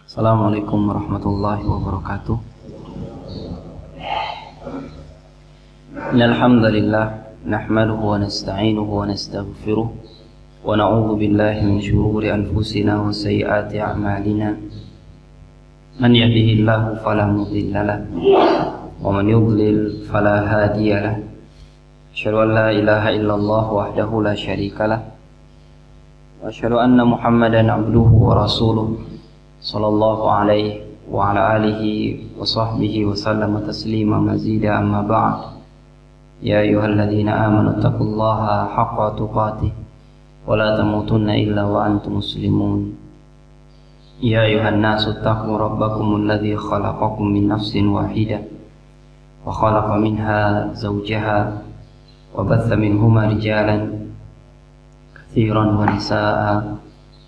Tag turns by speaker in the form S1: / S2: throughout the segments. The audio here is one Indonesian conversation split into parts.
S1: Assalamualaikum warahmatullahi wabarakatuh. Innal hamdalillah nahmaduhu wa nasta'inuhu wa nastaghfiruh wa na'udzu billahi min shururi anfusina wa sayyiati a'malina. Man yahdihillahu fala mudilla lahu wa man yudlil fala hadiya lahu. Asyhadu an la ilaha illallah wahdahu la syarika lahu wa asyhadu anna Muhammadan abduhu wa rasuluh sallallahu alaihi wa ala alihi wa sahbihi wa sallama taslima mazida amma ba'd. Ya ayyuhalladzina amanu taqullaha haqqa tuqatih wa la tamutunna illa wa antum muslimun. Ya ayyuhan nasu taqu rabbakumul ladzi khalaqakum min nafsin wahidah wa khalaqa minha zawjaha wa batha minhuma rijalan katsiran wa nisaa'a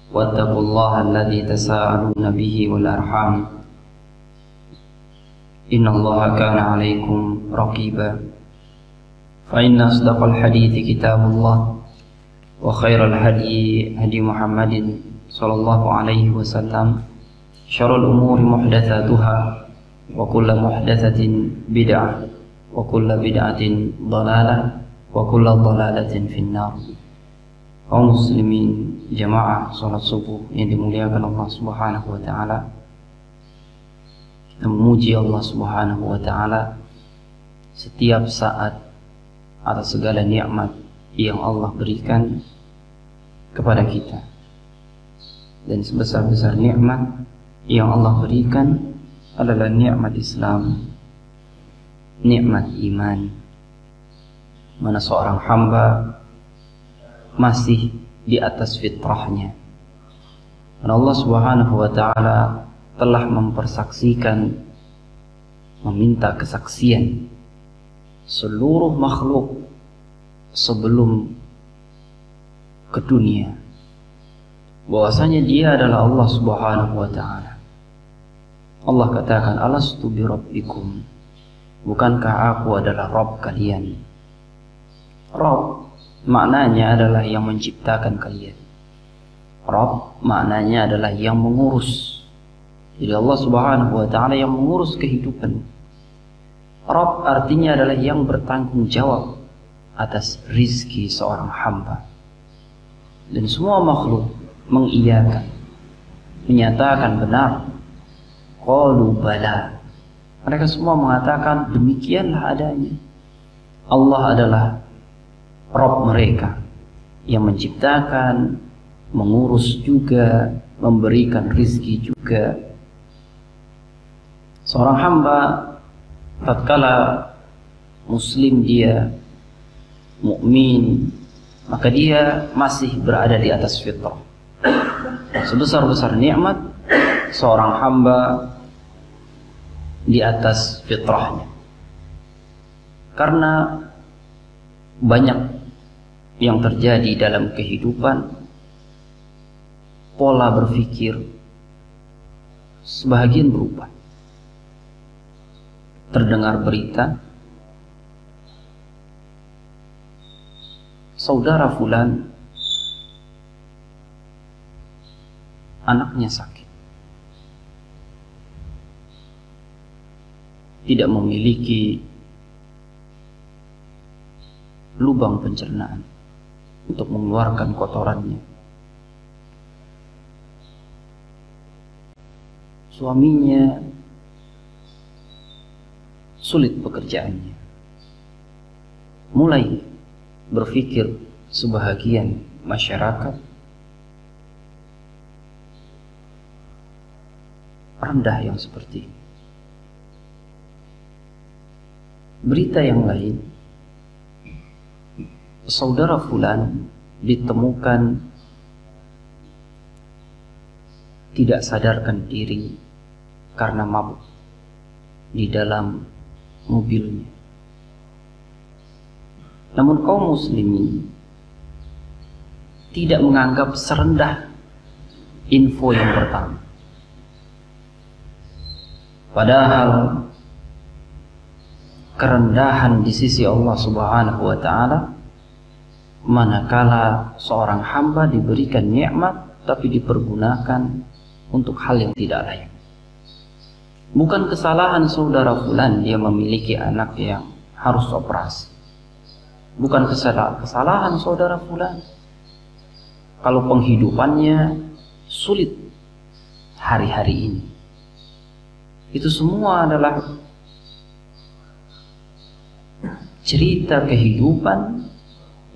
S1: wattaqullaha alladzi tasaaluna bihi wal arham innallaha kana 'alaikum raqiba. Fa inna asdaqal hadithi kitabullah wa khairal hadi hadi Muhammadin sallallahu alaihi wasallam, syarrul umuri muhdatsatuha wa kullu muhdatsatin bid'ah wa kullu bid'atin dhalalah wa kullu dhalalatin finnar. Kaum muslimin jamaah salat subuh yang dimuliakan Allah Subhanahu wa taala, kita memuji Allah Subhanahu wa taala setiap saat atas segala nikmat yang Allah berikan kepada kita. Dan sebesar-besar nikmat yang Allah berikan adalah nikmat Islam, nikmat iman, mana seorang hamba masih di atas fitrahnya. Dan Allah Subhanahu wa taala telah mempersaksikan, meminta kesaksian seluruh makhluk sebelum ke dunia bahwasanya Dia adalah Allah Subhanahu wa taala. Allah katakan, alastu bi rabbikum, bukankah aku adalah Rabb kalian. Rabb maknanya adalah yang menciptakan kalian. Rabb maknanya adalah yang mengurus. Jadi Allah Subhanahu wa taala yang mengurus kehidupan. Rabb artinya adalah yang bertanggung jawab atas rizki seorang hamba. Dan semua makhluk mengiyakan, menyatakan benar. Qalu bala, mereka semua mengatakan demikianlah adanya. Allah adalah Rabb mereka yang menciptakan, mengurus juga, memberikan rizki juga. Seorang hamba tatkala muslim, dia mukmin, maka dia masih berada di atas fitrah. Sebesar-besar nikmat seorang hamba di atas fitrahnya. Karena banyak yang terjadi dalam kehidupan, pola berpikir sebahagian berubah. Terdengar berita saudara fulan anaknya sakit, tidak memiliki lubang pencernaan untuk mengeluarkan kotorannya. Suaminya sulit pekerjaannya. Mulai berpikir sebahagian masyarakat, rendah yang seperti ini. Berita yang lain, saudara fulan ditemukan tidak sadarkan diri karena mabuk di dalam mobilnya. Namun kaum muslimin tidak menganggap serendah info yang pertama. Padahal kerendahan di sisi Allah Subhanahu wa taala manakala seorang hamba diberikan nikmat tapi dipergunakan untuk hal yang tidak layak. Bukan kesalahan saudara fulan dia memiliki anak yang harus operasi. Bukan kesalahan saudara fulan kalau penghidupannya sulit hari-hari ini. Itu semua adalah cerita kehidupan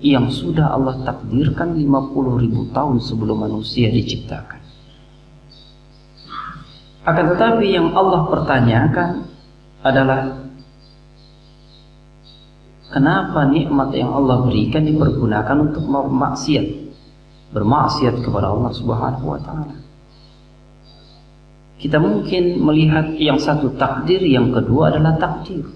S1: yang sudah Allah takdirkan 50.000 tahun sebelum manusia diciptakan. Akan tetapi yang Allah pertanyakan adalah kenapa nikmat yang Allah berikan dipergunakan untuk bermaksiat kepada Allah Subhanahu wa taala. Kita mungkin melihat yang satu takdir, yang kedua adalah takdir.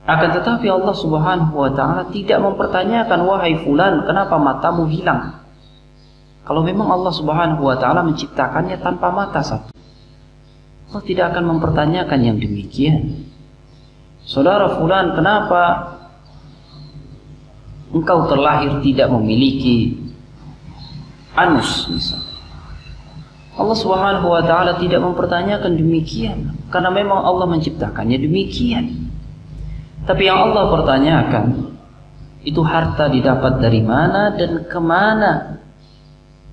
S1: Akan tetapi Allah Subhanahu wa taala tidak mempertanyakan, wahai fulan, kenapa matamu hilang? Kalau memang Allah Subhanahu wa taala menciptakannya tanpa mata satu, Allah tidak akan mempertanyakan yang demikian. Saudara fulan, kenapa engkau terlahir tidak memiliki anus misalnya? Allah Subhanahu wa taala tidak mempertanyakan demikian, karena memang Allah menciptakannya demikian. Tapi yang Allah pertanyakan itu harta didapat dari mana dan kemana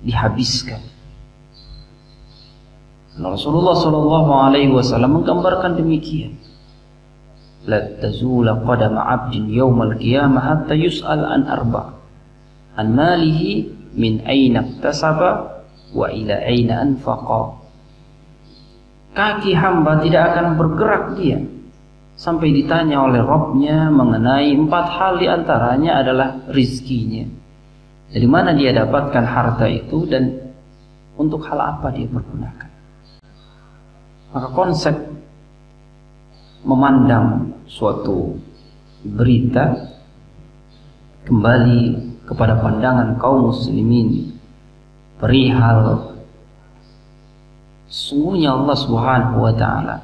S1: dihabiskan. Rasulullah sallallahu alaihi wasallam menggambarkan demikian. La tazula qadama 'abdin yaumal qiyamah hatta yus'al an arba'. An malihi min aina iktasaba wa ila aina anfaqa. Kaki hamba tidak akan bergerak dia sampai ditanya oleh Rabb-nya mengenai 4 hal, di antaranya adalah rizkinya. Dari mana dia dapatkan harta itu dan untuk hal apa dia pergunakan. Maka konsep memandang suatu berita kembali kepada pandangan kaum muslimin perihal sungguhnya Allah Subhanahu wa taala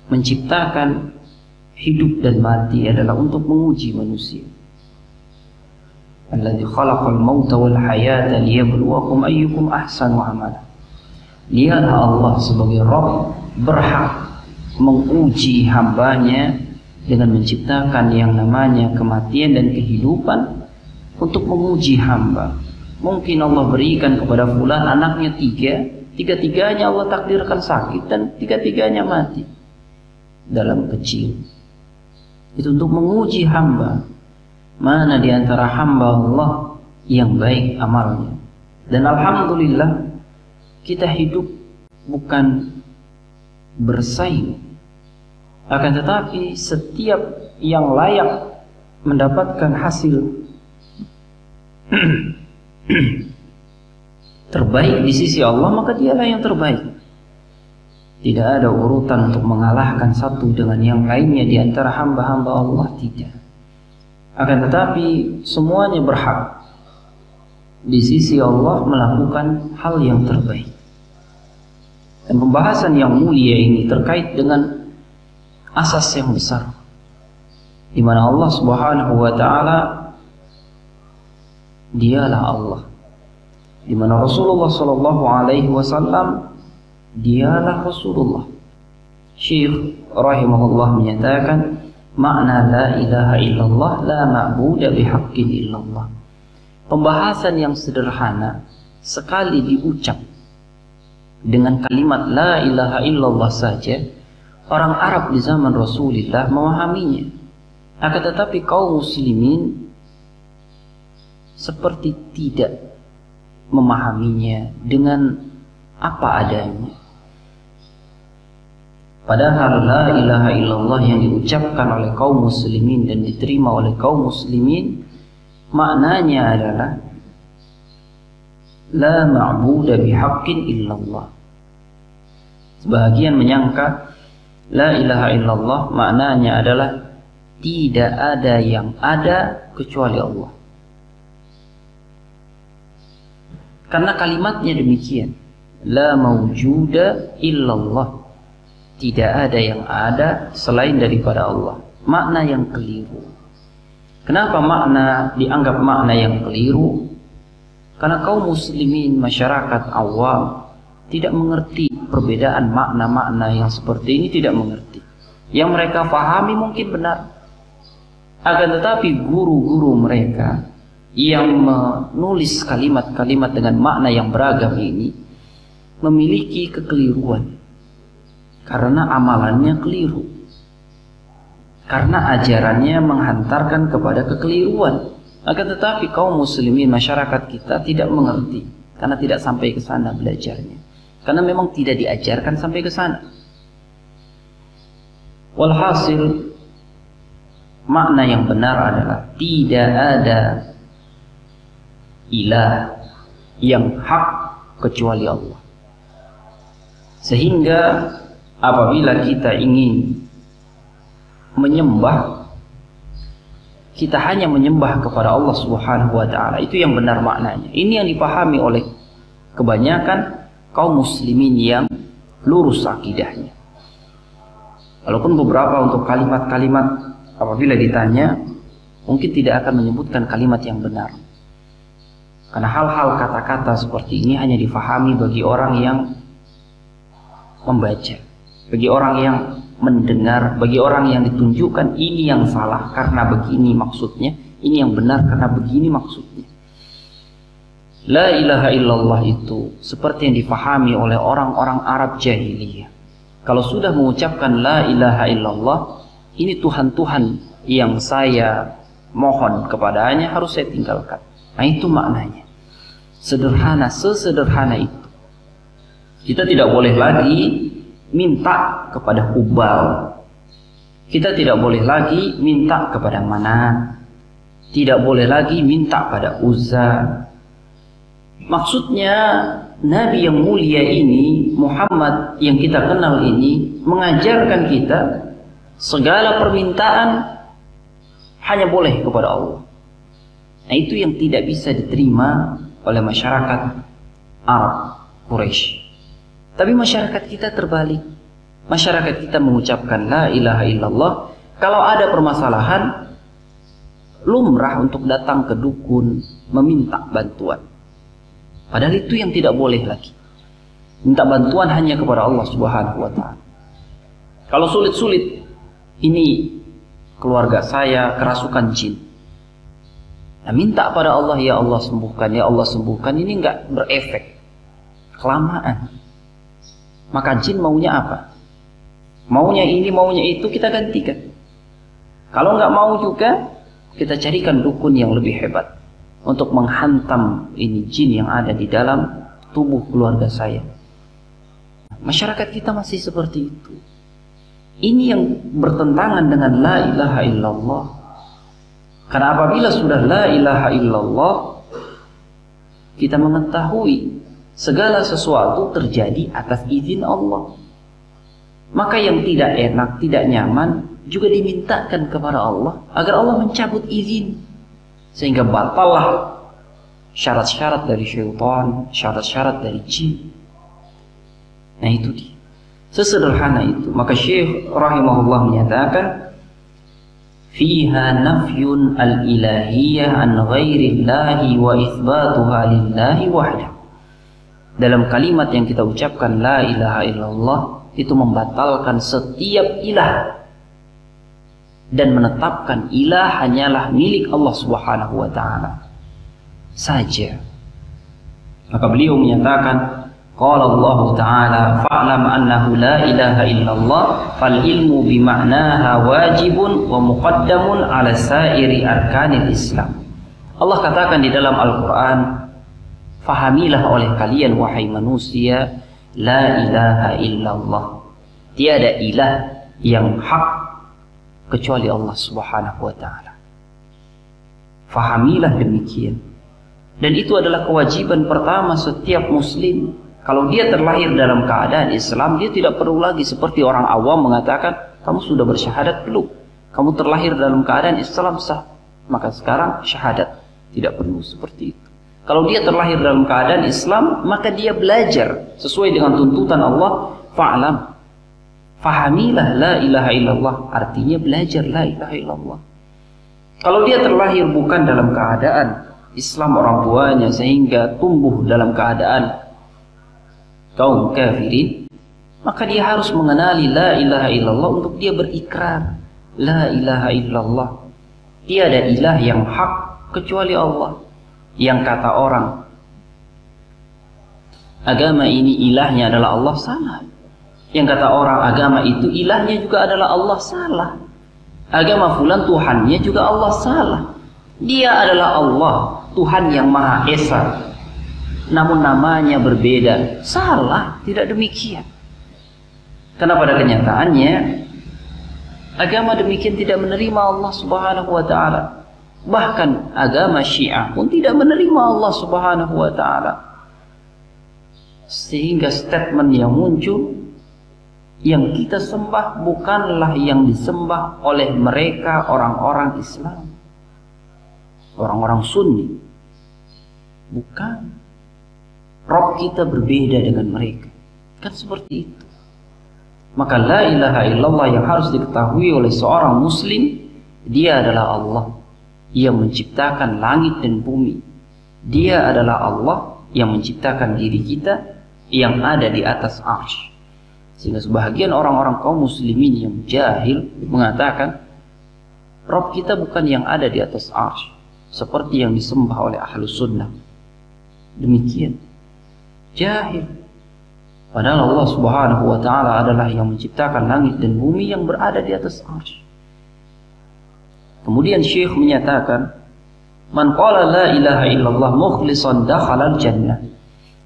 S1: menciptakan hidup dan mati adalah untuk menguji manusia. Alladzi khalaqal mauta wal hayata liyabluwakum ayyukum ahsanu amala. Dialah Allah sebagai Rabb berhak menguji hambanya dengan menciptakan yang namanya kematian dan kehidupan untuk menguji hamba. Mungkin Allah berikan kepada fulan anaknya 3, tiga-tiganya Allah takdirkan sakit dan tiga-tiganya mati dalam kecil. Itu untuk menguji hamba, mana di antara hamba Allah yang baik amalnya. Dan alhamdulillah kita hidup bukan bersaing, akan tetapi setiap yang layak mendapatkan hasil terbaik di sisi Allah, maka dialah yang terbaik. Tidak ada urutan untuk mengalahkan satu dengan yang lainnya di antara hamba-hamba Allah, tidak. Akan tetapi semuanya berhak di sisi Allah melakukan hal yang terbaik. Dan pembahasan yang mulia ini terkait dengan asas yang besar, di mana Allah Subhanahu wa taala dialah Allah, di mana Rasulullah sallallahu alaihi wasallam dialah Rasulullah. Syekh rahimahullah menyatakan makna la ilaha illallah la ma'budu bihaqqin illallah. Pembahasan yang sederhana sekali diucap dengan kalimat la ilaha illallah saja, orang Arab di zaman Rasulullah memahaminya. Akan tetapi kaum muslimin seperti tidak memahaminya dengan apa adanya. Padahal la ilaha illallah yang diucapkan oleh kaum muslimin dan diterima oleh kaum muslimin maknanya adalah la ma'budu bihaqqin illallah. Sebahagian menyangka la ilaha illallah maknanya adalah tidak ada yang ada kecuali Allah. Karena kalimatnya demikian, la mawjuda illallah, tidak ada yang ada selain daripada Allah. Makna yang keliru. Kenapa makna dianggap makna yang keliru? Karena kaum muslimin, masyarakat awam, tidak mengerti perbedaan makna-makna yang seperti ini, tidak mengerti. Yang mereka pahami mungkin benar, akan tetapi guru-guru mereka yang menulis kalimat-kalimat dengan makna yang beragam ini memiliki kekeliruan karena amalannya keliru, karena ajarannya menghantarkan kepada kekeliruan. Akan tetapi kaum muslimin, masyarakat kita tidak mengerti karena tidak sampai ke sana belajarnya, karena memang tidak diajarkan sampai ke sana. Walhasil, makna yang benar adalah tidak ada ilah yang hak kecuali Allah. Sehingga apabila kita ingin menyembah, kita hanya menyembah kepada Allah Subhanahu wa ta'ala. Itu yang benar maknanya. Ini yang dipahami oleh kebanyakan kaum muslimin yang lurus akidahnya. Walaupun beberapa untuk kalimat-kalimat apabila ditanya mungkin tidak akan menyebutkan kalimat yang benar, karena hal-hal kata-kata seperti ini hanya difahami bagi orang yang membaca, bagi orang yang mendengar, bagi orang yang ditunjukkan ini yang salah karena begini maksudnya, ini yang benar karena begini maksudnya. La ilaha illallah itu seperti yang difahami oleh orang-orang Arab jahiliyah. Kalau sudah mengucapkan la ilaha illallah, ini Tuhan-Tuhan yang saya mohon kepadanya harus saya tinggalkan. Nah, itu maknanya. Sederhana, sesederhana itu. Kita tidak boleh lagi minta kepada Hubal. Kita tidak boleh lagi minta kepada Manat. Tidak boleh lagi minta pada Uzza. Maksudnya Nabi yang mulia ini, Muhammad yang kita kenal ini, mengajarkan kita segala permintaan hanya boleh kepada Allah. Nah, itu yang tidak bisa diterima oleh masyarakat Arab Quraisy. Tapi masyarakat kita terbalik. Masyarakat kita mengucapkan la ilaha illallah, kalau ada permasalahan lumrah untuk datang ke dukun meminta bantuan. Padahal itu yang tidak boleh lagi. Minta bantuan hanya kepada Allah Subhanahu wa ta'ala. Kalau sulit-sulit, ini keluarga saya kerasukan jin. Nah, minta pada Allah, ya Allah sembuhkan, ya Allah sembuhkan. Ini enggak berefek. Kelamaan. Maka jin maunya apa? Maunya ini, maunya itu, kita gantikan. Kalau enggak mau juga, kita carikan dukun yang lebih hebat untuk menghantam ini jin yang ada di dalam tubuh keluarga saya. Masyarakat kita masih seperti itu. Ini yang bertentangan dengan la ilaha illallah. Karena apabila sudah la ilaha illallah, kita mengetahui segala sesuatu terjadi atas izin Allah. Maka yang tidak enak, tidak nyaman juga dimintakan kepada Allah agar Allah mencabut izin, sehingga batallah syarat-syarat dari syaitan, syarat-syarat dari jin. Nah, itu dia. Sesederhana itu. Maka Syekh rahimahullah menyatakan, fiha nafyun al-ilahiyah an ghairillahi wa itsbatuha lillahi wahdahu. Dalam kalimat yang kita ucapkan la ilaha illallah, itu membatalkan setiap ilah dan menetapkan ilah hanyalah milik Allah Subhanahu wa ta'ala saja. Maka beliau menyatakan, qala Allah ta'ala fa'lam annahu la ilaha illallah fal ilmu bima'naha wajibun wa muqaddamun ala sairi arkanil Islam. Allah katakan di dalam Al-Quran, fahamilah oleh kalian wahai manusia, la ilaha illallah, tiada ilah yang hak kecuali Allah Subhanahu wa ta'ala. Fahamilah demikian. Dan itu adalah kewajiban pertama setiap muslim. Kalau dia terlahir dalam keadaan Islam, dia tidak perlu lagi seperti orang awam mengatakan, kamu sudah bersyahadat belum? Kamu terlahir dalam keadaan Islam sah, maka sekarang syahadat. Tidak perlu seperti itu. Kalau dia terlahir dalam keadaan Islam, maka dia belajar sesuai dengan tuntutan Allah. Fa'lam, fahamilah la ilaha illallah, artinya belajar la ilaha illallah. Kalau dia terlahir bukan dalam keadaan Islam orang tuanya, sehingga tumbuh dalam keadaan kaum kafirin, maka dia harus mengenali la ilaha illallah untuk dia berikrar la ilaha illallah, tiada ilah yang hak kecuali Allah. Yang kata orang agama ini ilahnya adalah Allah, salah. Yang kata orang agama itu ilahnya juga adalah Allah, salah. Agama fulan Tuhannya juga Allah, salah. Dia adalah Allah, Tuhan yang Maha Esa, namun namanya berbeda, salah. Tidak demikian. Karena pada kenyataannya agama demikian tidak menerima Allah Subhanahu wa ta'ala. Bahkan agama Syiah pun tidak menerima Allah Subhanahu wa ta'ala. Sehingga statement yang muncul, yang kita sembah bukanlah yang disembah oleh mereka orang-orang Islam, orang-orang Sunni. Bukan. Rob kita berbeda dengan mereka. Kan seperti itu. Maka la ilaha illallah yang harus diketahui oleh seorang muslim, dia adalah Allah yang menciptakan langit dan bumi. Dia adalah Allah yang menciptakan diri kita yang ada di atas arsy. Sehingga sebahagian orang-orang kaum muslimin yang jahil mengatakan Rabb kita bukan yang ada di atas arsy seperti yang disembah oleh ahlus sunnah. Demikian jahil. Padahal Allah Subhanahu wa ta'ala adalah yang menciptakan langit dan bumi yang berada di atas arsy. Kemudian Syekh menyatakan, man qala la ilaha illallah mukhlishan dakhala al-jannah.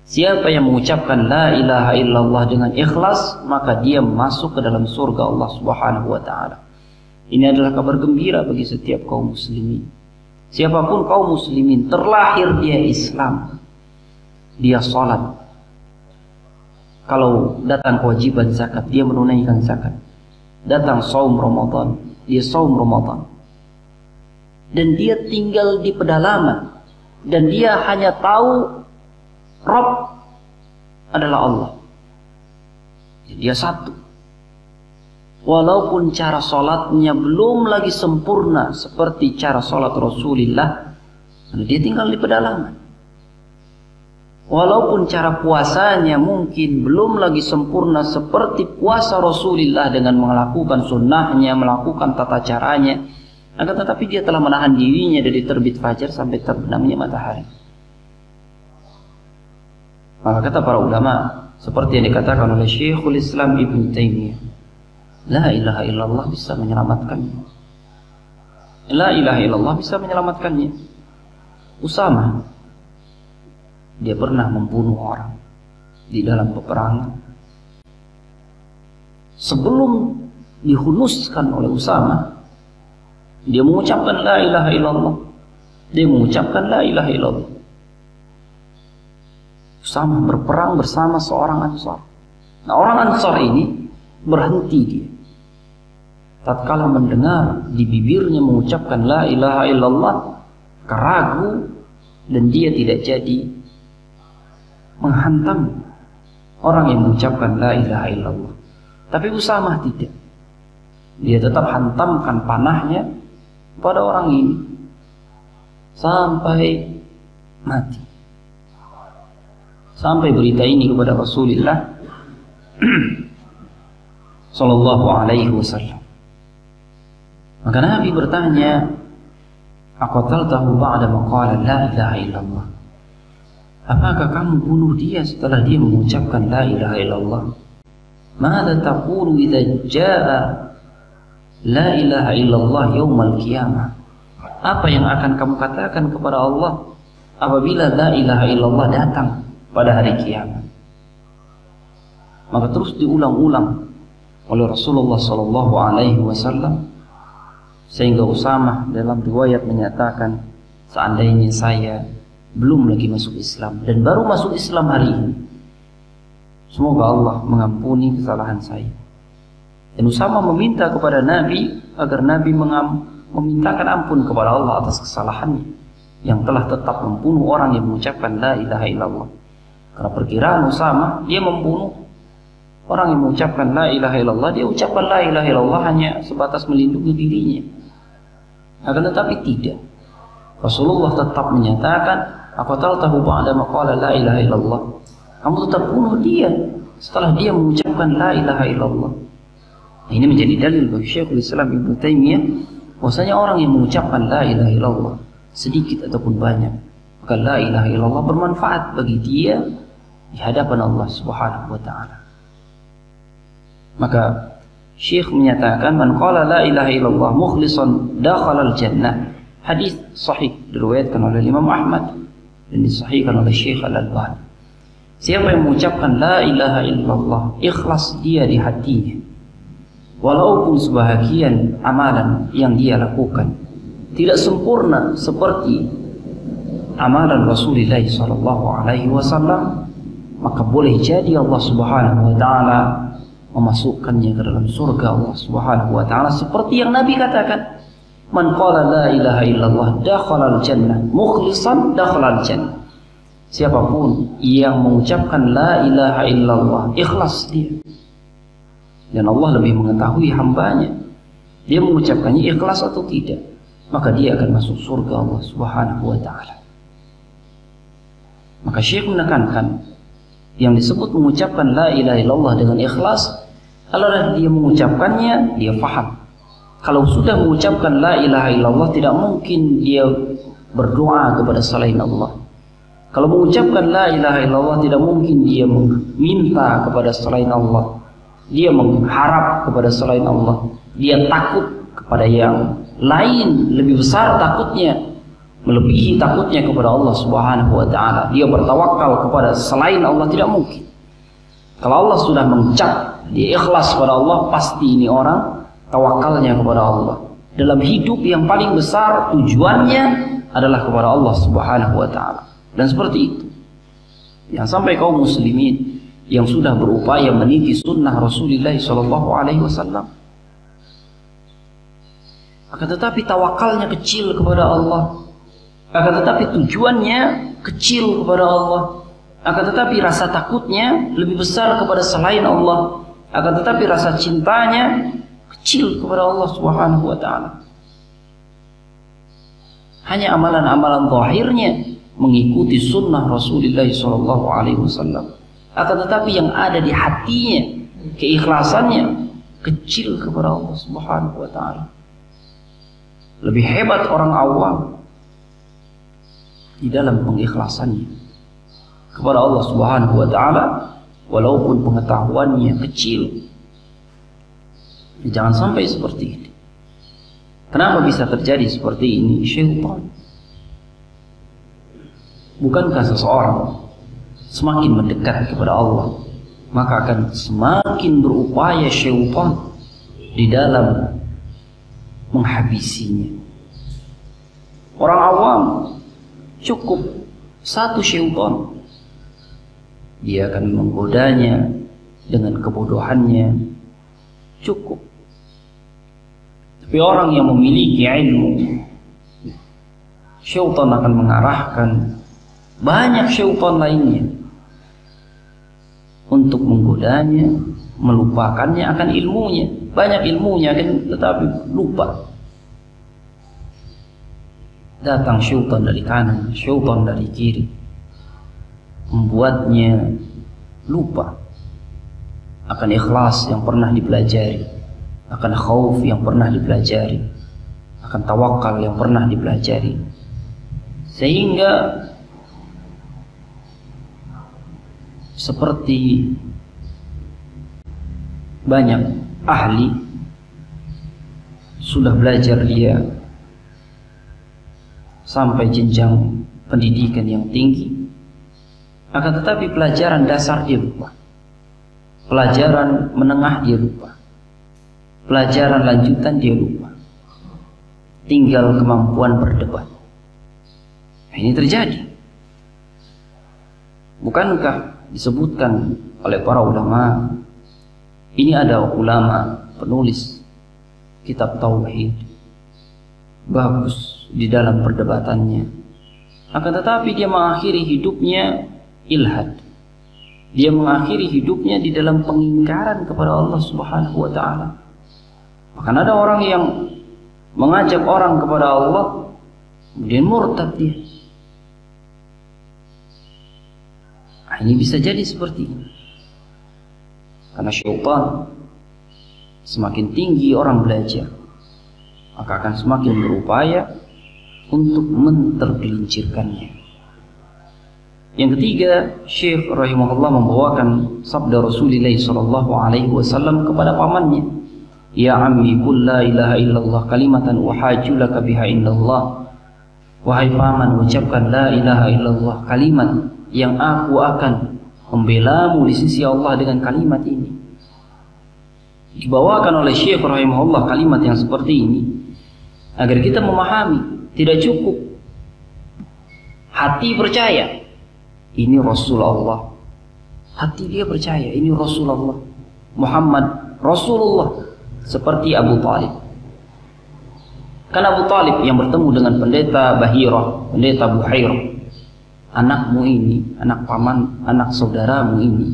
S1: Siapa yang mengucapkan la ilaha illallah dengan ikhlas, maka dia masuk ke dalam surga Allah Subhanahu wa ta'ala. Ini adalah kabar gembira bagi setiap kaum muslimin. Siapapun kaum muslimin, terlahir dia Islam, dia salat. Kalau datang kewajiban zakat, dia menunaikan zakat. Datang saum Ramadan, dia saum Ramadan. Dan dia tinggal di pedalaman, dan dia hanya tahu Rabb adalah Allah. Dia satu. Walaupun cara sholatnya belum lagi sempurna seperti cara sholat Rasulullah, karena dia tinggal di pedalaman. Walaupun cara puasanya mungkin belum lagi sempurna seperti puasa Rasulullah dengan melakukan sunnahnya, melakukan tata caranya, akan tetapi dia telah menahan dirinya dari terbit fajar sampai terbenamnya matahari. Maka kata para ulama, seperti yang dikatakan oleh Syekhul Islam Ibn Taimiyah, la ilaha illallah bisa menyelamatkannya. La ilaha illallah bisa menyelamatkannya. Usama, dia pernah membunuh orang di dalam peperangan. Sebelum dihunuskan oleh Usama, dia mengucapkan la ilaha illallah. Dia mengucapkan la ilaha illallah. Usama berperang bersama seorang Ansar. Nah, orang Ansar ini berhenti dia. Tatkala mendengar di bibirnya mengucapkan la ilaha illallah, keragu, dan dia tidak jadi menghantam orang yang mengucapkan la ilaha illallah. Tapi Usama tidak. Dia tetap hantamkan panahnya pada orang ini sampai mati. Sampai berita ini kepada Rasulullah sallallahu alaihi wasallam. Maka Nabi bertanya, aqataltahu ba'da ma qala la ilaha illallah? Apakah kamu bunuh dia setelah dia mengucapkan la ilaha illallah? Mada taqulu idza jaa la ilaha illallah yaumal qiyamah? Apa yang akan kamu katakan kepada Allah apabila la ilaha illallah datang pada hari kiamat? Maka terus diulang-ulang oleh Rasulullah sallallahu alaihi wasallam, sehingga Usama dalam riwayat menyatakan, seandainya saya belum lagi masuk Islam dan baru masuk Islam hari ini, semoga Allah mengampuni kesalahan saya. Dan Usama meminta kepada Nabi agar Nabi memintakan ampun kepada Allah atas kesalahannya yang telah tetap membunuh orang yang mengucapkan la ilaha illallah. Karena perkiraan Usama, dia membunuh orang yang mengucapkan la ilaha illallah, dia ucapkan la ilaha illallah hanya sebatas melindungi dirinya. Akan tetapi tidak. Rasulullah tetap menyatakan, aqataltahu ba'da ma qala la ilaha illallah. kamu tetap bunuh dia setelah dia mengucapkan la ilaha illallah. Nah, ini menjadi dalil bagi Syekhul Islam Ibnu Taimiyah bahwasanya orang yang mengucapkan la ilaha illallah sedikit ataupun banyak, maka la ilaha illallah bermanfaat bagi dia di hadapan Allah Subhanahu wa taala. Maka Syekh menyatakan man qala la ilaha illallah mukhlishan dakhala al-jannah. Hadis sahih diriwayatkan oleh Imam Ahmad dan disahihkan oleh Syekh Al-Albani. Siapa yang mengucapkan la ilaha illallah ikhlas dia di hatinya, walaupun sebahagian amalan yang dia lakukan tidak sempurna seperti amalan Rasulullah SAW, maka boleh jadi Allah Subhanahu wa taala memasukkannya ke dalam surga Allah Subhanahu wa taala seperti yang Nabi katakan, man qala la ilaha illallah dakhala al-jannah mukhlishan dakhala al-jannah. Siapapun yang mengucapkan la ilaha illallah ikhlas dia, dan Allah lebih mengetahui hambanya, dia mengucapkannya ikhlas atau tidak, maka dia akan masuk surga Allah Subhanahu wa taala. Maka Syekh menekankan yang disebut mengucapkan la ilaha illallah dengan ikhlas adalah dia mengucapkannya, dia faham. Kalau sudah mengucapkan la ilaha illallah tidak mungkin dia berdoa kepada selain Allah. Kalau mengucapkan la ilaha illallah tidak mungkin dia meminta kepada selain Allah, dia mengharap kepada selain Allah, dia takut kepada yang lain, lebih besar takutnya, melebihi takutnya kepada Allah Subhanahu wa taala. Dia bertawakal kepada selain Allah tidak mungkin. Kalau Allah sudah mengucap dia ikhlas kepada Allah, pasti ini orang tawakalnya kepada Allah. Dalam hidup yang paling besar tujuannya adalah kepada Allah Subhanahu wa taala. Dan seperti itu yang sampai kaum muslimin yang sudah berupaya meniti sunnah Rasulullah SAW, akan tetapi tawakalnya kecil kepada Allah, akan tetapi tujuannya kecil kepada Allah, akan tetapi rasa takutnya lebih besar kepada selain Allah, akan tetapi rasa cintanya kecil kepada Allah Subhanahu wa taala. Hanya amalan-amalan zahirnya mengikuti sunnah Rasulullah SAW, akan tetapi yang ada di hatinya, keikhlasannya kecil kepada Allah Subhanahu wa taala. Lebih hebat orang awam di dalam pengikhlasannya kepada Allah Subhanahu wa taala, walaupun pengetahuannya kecil. Jangan sampai seperti ini. Kenapa bisa terjadi seperti ini? Syaitan. Bukankah seseorang semakin mendekat kepada Allah, maka akan semakin berupaya syaitan di dalam menghabisinya. Orang awam cukup satu syaitan, dia akan menggodanya dengan kebodohannya, cukup. Tapi orang yang memiliki ilmu, syaitan akan mengarahkan banyak syaitan lainnya untuk menggodanya, melupakannya akan ilmunya. Banyak ilmunya akan tetapi lupa. Datang syaitan dari kanan, syaitan dari kiri, membuatnya lupa akan ikhlas yang pernah dipelajari, akan khauf yang pernah dipelajari, akan tawakal yang pernah dipelajari, sehingga seperti banyak ahli sudah belajar dia sampai jenjang pendidikan yang tinggi, akan tetapi pelajaran dasar dia lupa, pelajaran menengah dia lupa, pelajaran lanjutan dia lupa, tinggal kemampuan berdebat. Ini terjadi. Bukankah disebutkan oleh para ulama, ini ada ulama penulis kitab tauhid bagus di dalam perdebatannya, akan tetapi dia mengakhiri hidupnya ilhad, dia mengakhiri hidupnya di dalam pengingkaran kepada Allah Subhanahu wa taala. Bahkan ada orang yang mengajak orang kepada Allah kemudian murtad dia. Nah, ini bisa jadi seperti ini. Karena syaitan semakin tinggi orang belajar, maka akan semakin berupaya untuk mentergelincirkannya. Yang ketiga, Syekh rahimahullah membawakan sabda Rasulullah sallallahu alaihi wasallam kepada pamannya, "Ya ammi, qul la ilaha illallah kalimatan uhajju laka biha indallah." Wahai paman, ucapkan la ilaha illallah, kalimat yang aku akan membelamu di sisi Allah dengan kalimat ini. Dibawakan oleh Syekh rahimahullah kalimat yang seperti ini agar kita memahami, tidak cukup hati percaya ini Rasulullah, hati dia percaya ini Rasulullah Muhammad Rasulullah, seperti Abu Talib. Karena Abu Talib yang bertemu dengan pendeta Bahirah, pendeta Buhairah, anakmu ini, anak paman, anak saudaramu ini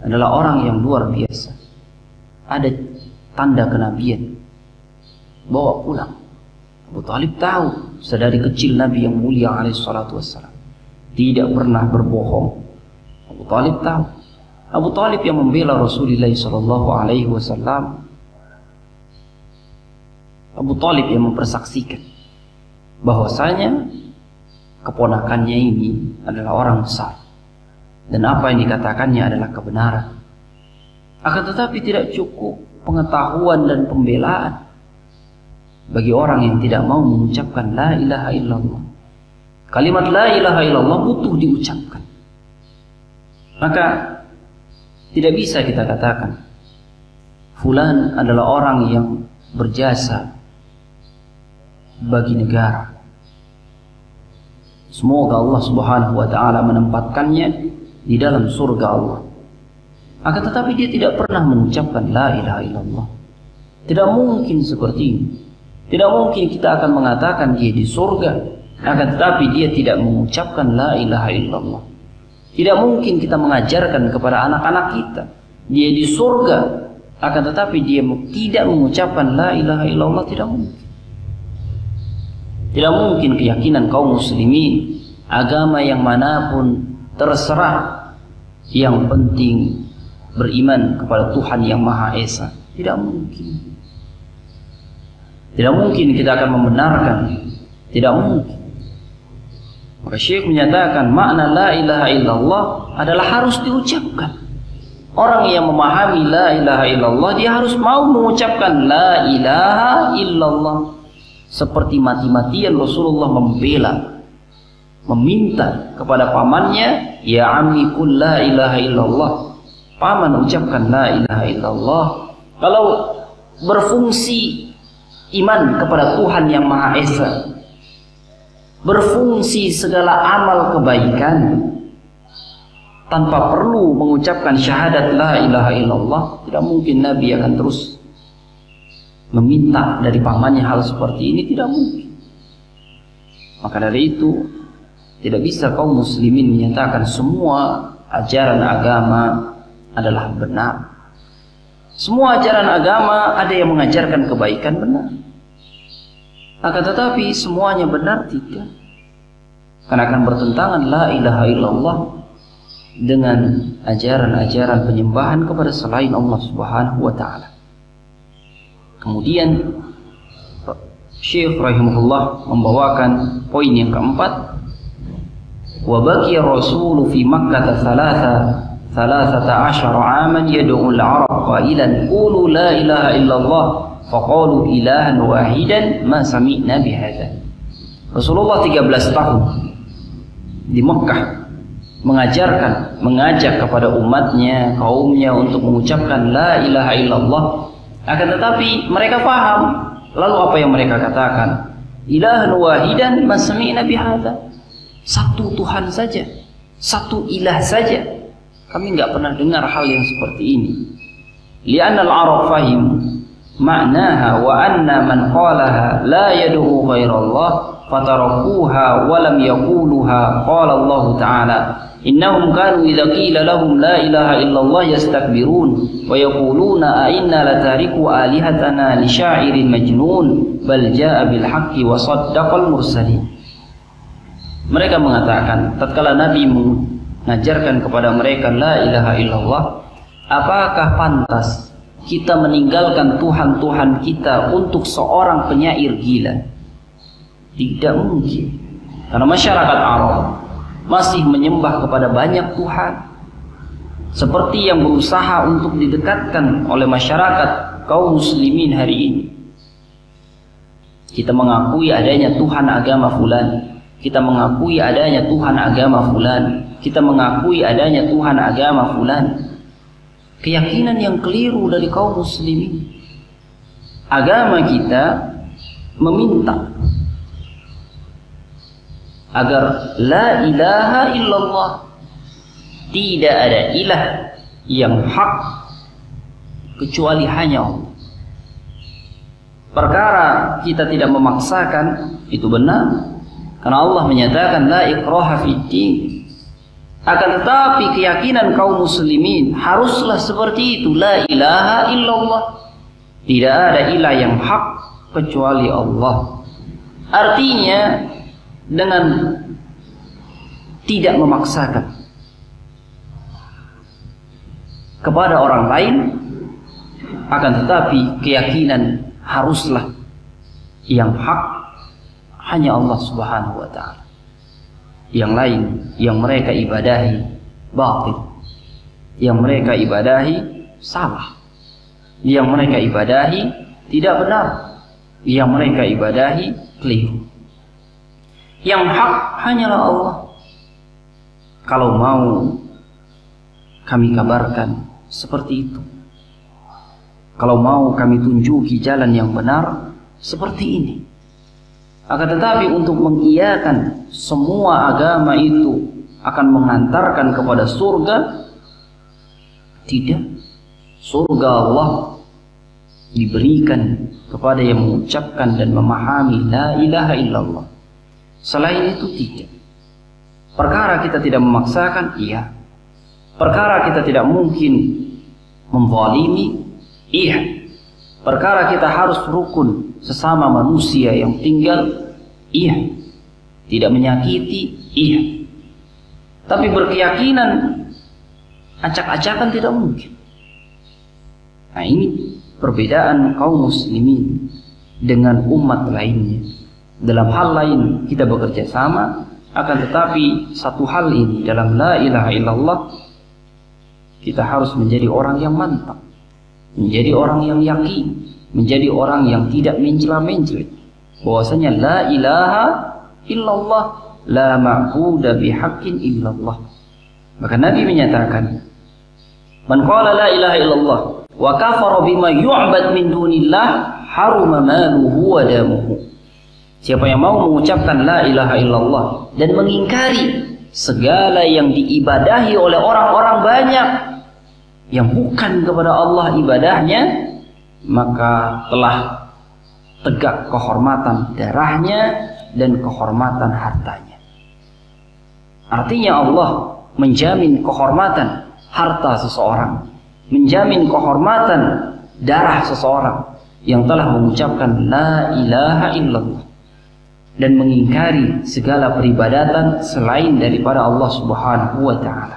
S1: adalah orang yang luar biasa, ada tanda kenabian, bawa pulang. Abu Talib tahu sedari kecil Nabi yang mulia alaihissalatu wassalam tidak pernah berbohong. Abu Talib tahu. Abu Talib yang membela Rasulullah sallallahu alaihi wasallam, Abu Talib yang mempersaksikan bahwasanya keponakannya ini adalah orang besar dan apa yang dikatakannya adalah kebenaran. Akan tetapi tidak cukup pengetahuan dan pembelaan bagi orang yang tidak mau mengucapkan la ilaha illallah. Kalimat la ilaha illallah butuh diucapkan. Maka tidak bisa kita katakan fulan adalah orang yang berjasa bagi negara. Semoga Allah Subhanahu wa taala menempatkannya di dalam surga Allah. Akan tetapi dia tidak pernah mengucapkan la ilaha illallah. Tidak mungkin seperti ini. Tidak mungkin kita akan mengatakan dia di surga, akan tetapi dia tidak mengucapkan la ilaha illallah. Tidak mungkin kita mengajarkan kepada anak-anak kita dia di surga, akan tetapi dia tidak mengucapkan la ilaha illallah. Tidak mungkin. Tidak mungkin keyakinan kaum muslimin, agama yang manapun terserah, yang penting beriman kepada Tuhan yang Maha Esa. Tidak mungkin. Tidak mungkin kita akan membenarkan. Tidak mungkin. Maka Syekh menyatakan makna la ilaha illallah adalah harus diucapkan. Orang yang memahami la ilaha illallah, dia harus mau mengucapkan la ilaha illallah. Seperti mati-matian Rasulullah membela, meminta kepada pamannya, ya ammi qul la ilaha illallah. Paman, ucapkan la ilaha illallah. Kalau berfungsi iman kepada Tuhan yang Maha Esa, berfungsi segala amal kebaikan tanpa perlu mengucapkan syahadat la ilaha illallah, tidak mungkin Nabi akan terus meminta dari pamannya hal seperti ini. Tidak mungkin. Maka dari itu tidak bisa kaum muslimin menyatakan semua ajaran agama adalah benar. Semua ajaran agama ada yang mengajarkan kebaikan, benar. Akan tetapi semuanya benar tidak. Karena akan bertentangan la ilaha illallah dengan ajaran-ajaran penyembahan kepada selain Allah Subhanahu wa taala. Kemudian Syekh rahimahullah membawakan poin yang keempat, wa baqiya Rasul fi Makkah 13 aman yad'u al-arab qailan qulu la ilaha illallah faqalu ilahan wahidan ma sami'na bihadza. Rasulullah 13 tahun di Mekah mengajak kepada umatnya, kaumnya untuk mengucapkan la ilaha illallah. Akan tetapi mereka paham. Lalu apa yang mereka katakan? Ilahan wahidan ma sami'na bihadza. Satu Tuhan saja, satu ilah saja. Kami enggak pernah dengar hal yang seperti ini. Li'anna al-arab fahim ma'naha wa anna man qalaha la yad'u ghairallah fatarakuha wa lam yaquluha. Qala Allah Ta'ala innahum kanu idza qila lahum la ilaha illallah yastakbirun wa yaquluna a inna latariku alihatana li sya'irin majnun bal jaa bil haqqi wa saddaqal mursalin. Mereka mengatakan tatkala Nabi mengajarkan kepada mereka la ilaha illallah, apakah pantas kita meninggalkan Tuhan-Tuhan kita untuk seorang penyair gila? Tidak mungkin. Karena masyarakat Arab masih menyembah kepada banyak Tuhan, seperti yang berusaha untuk didekatkan oleh masyarakat kaum muslimin hari ini. Kita mengakui adanya Tuhan agama fulan, kita mengakui adanya Tuhan agama fulan, kita mengakui adanya Tuhan agama fulan. Keyakinan yang keliru dari kaum muslimin. Agama kita meminta agar la ilaha illallah, tidak ada ilah yang hak kecuali hanya Allah. Perkara kita tidak memaksakan itu benar, karena Allah menyatakan la ikraha fid din. Akan tetapi keyakinan kaum muslimin haruslah seperti itu, la ilaha illallah, tidak ada ilah yang hak kecuali Allah. Artinya dengan tidak memaksakan kepada orang lain, akan tetapi keyakinan haruslah yang hak hanya Allah Subhanahu wa ta'ala. Yang lain yang mereka ibadahi batil, yang mereka ibadahi salah, yang mereka ibadahi tidak benar, yang mereka ibadahi keliru. Yang hak hanyalah Allah. Kalau mau kami kabarkan seperti itu, kalau mau kami tunjuki jalan yang benar seperti ini. Akan tetapi untuk mengiyakan semua agama itu akan mengantarkan kepada surga, tidak. Surga Allah diberikan kepada yang mengucapkan dan memahami la ilaha illallah. Selain itu tidak. Perkara kita tidak memaksakan, iya. Perkara kita tidak mungkin menzalimi, iya. Perkara kita harus rukun sesama manusia yang tinggal, iya. Tidak menyakiti, iya. Tapi berkeyakinan acak-acakan tidak mungkin. Nah, ini perbedaan kaum muslimin dengan umat lainnya. Dalam hal lain kita bekerja sama, akan tetapi satu hal ini dalam la ilaha illallah kita harus menjadi orang yang mantap, menjadi orang yang yakin, menjadi orang yang tidak mencela-mencela bahwasanya la ilaha illallah, la ma'budu bihaqqin illallah. Maka Nabi menyatakan, man qala la ilaha illallah wa kafara bima yu'bad min dunillah haruma maluhu wa damuhu. Siapa yang mau mengucapkan la ilaha illallah dan mengingkari segala yang diibadahi oleh orang-orang banyak yang bukan kepada Allah ibadahnya, maka telah tegak kehormatan darahnya dan kehormatan hartanya. Artinya Allah menjamin kehormatan harta seseorang, menjamin kehormatan darah seseorang yang telah mengucapkan la ilaha illallah dan mengingkari segala peribadatan selain daripada Allah Subhanahu wa ta'ala.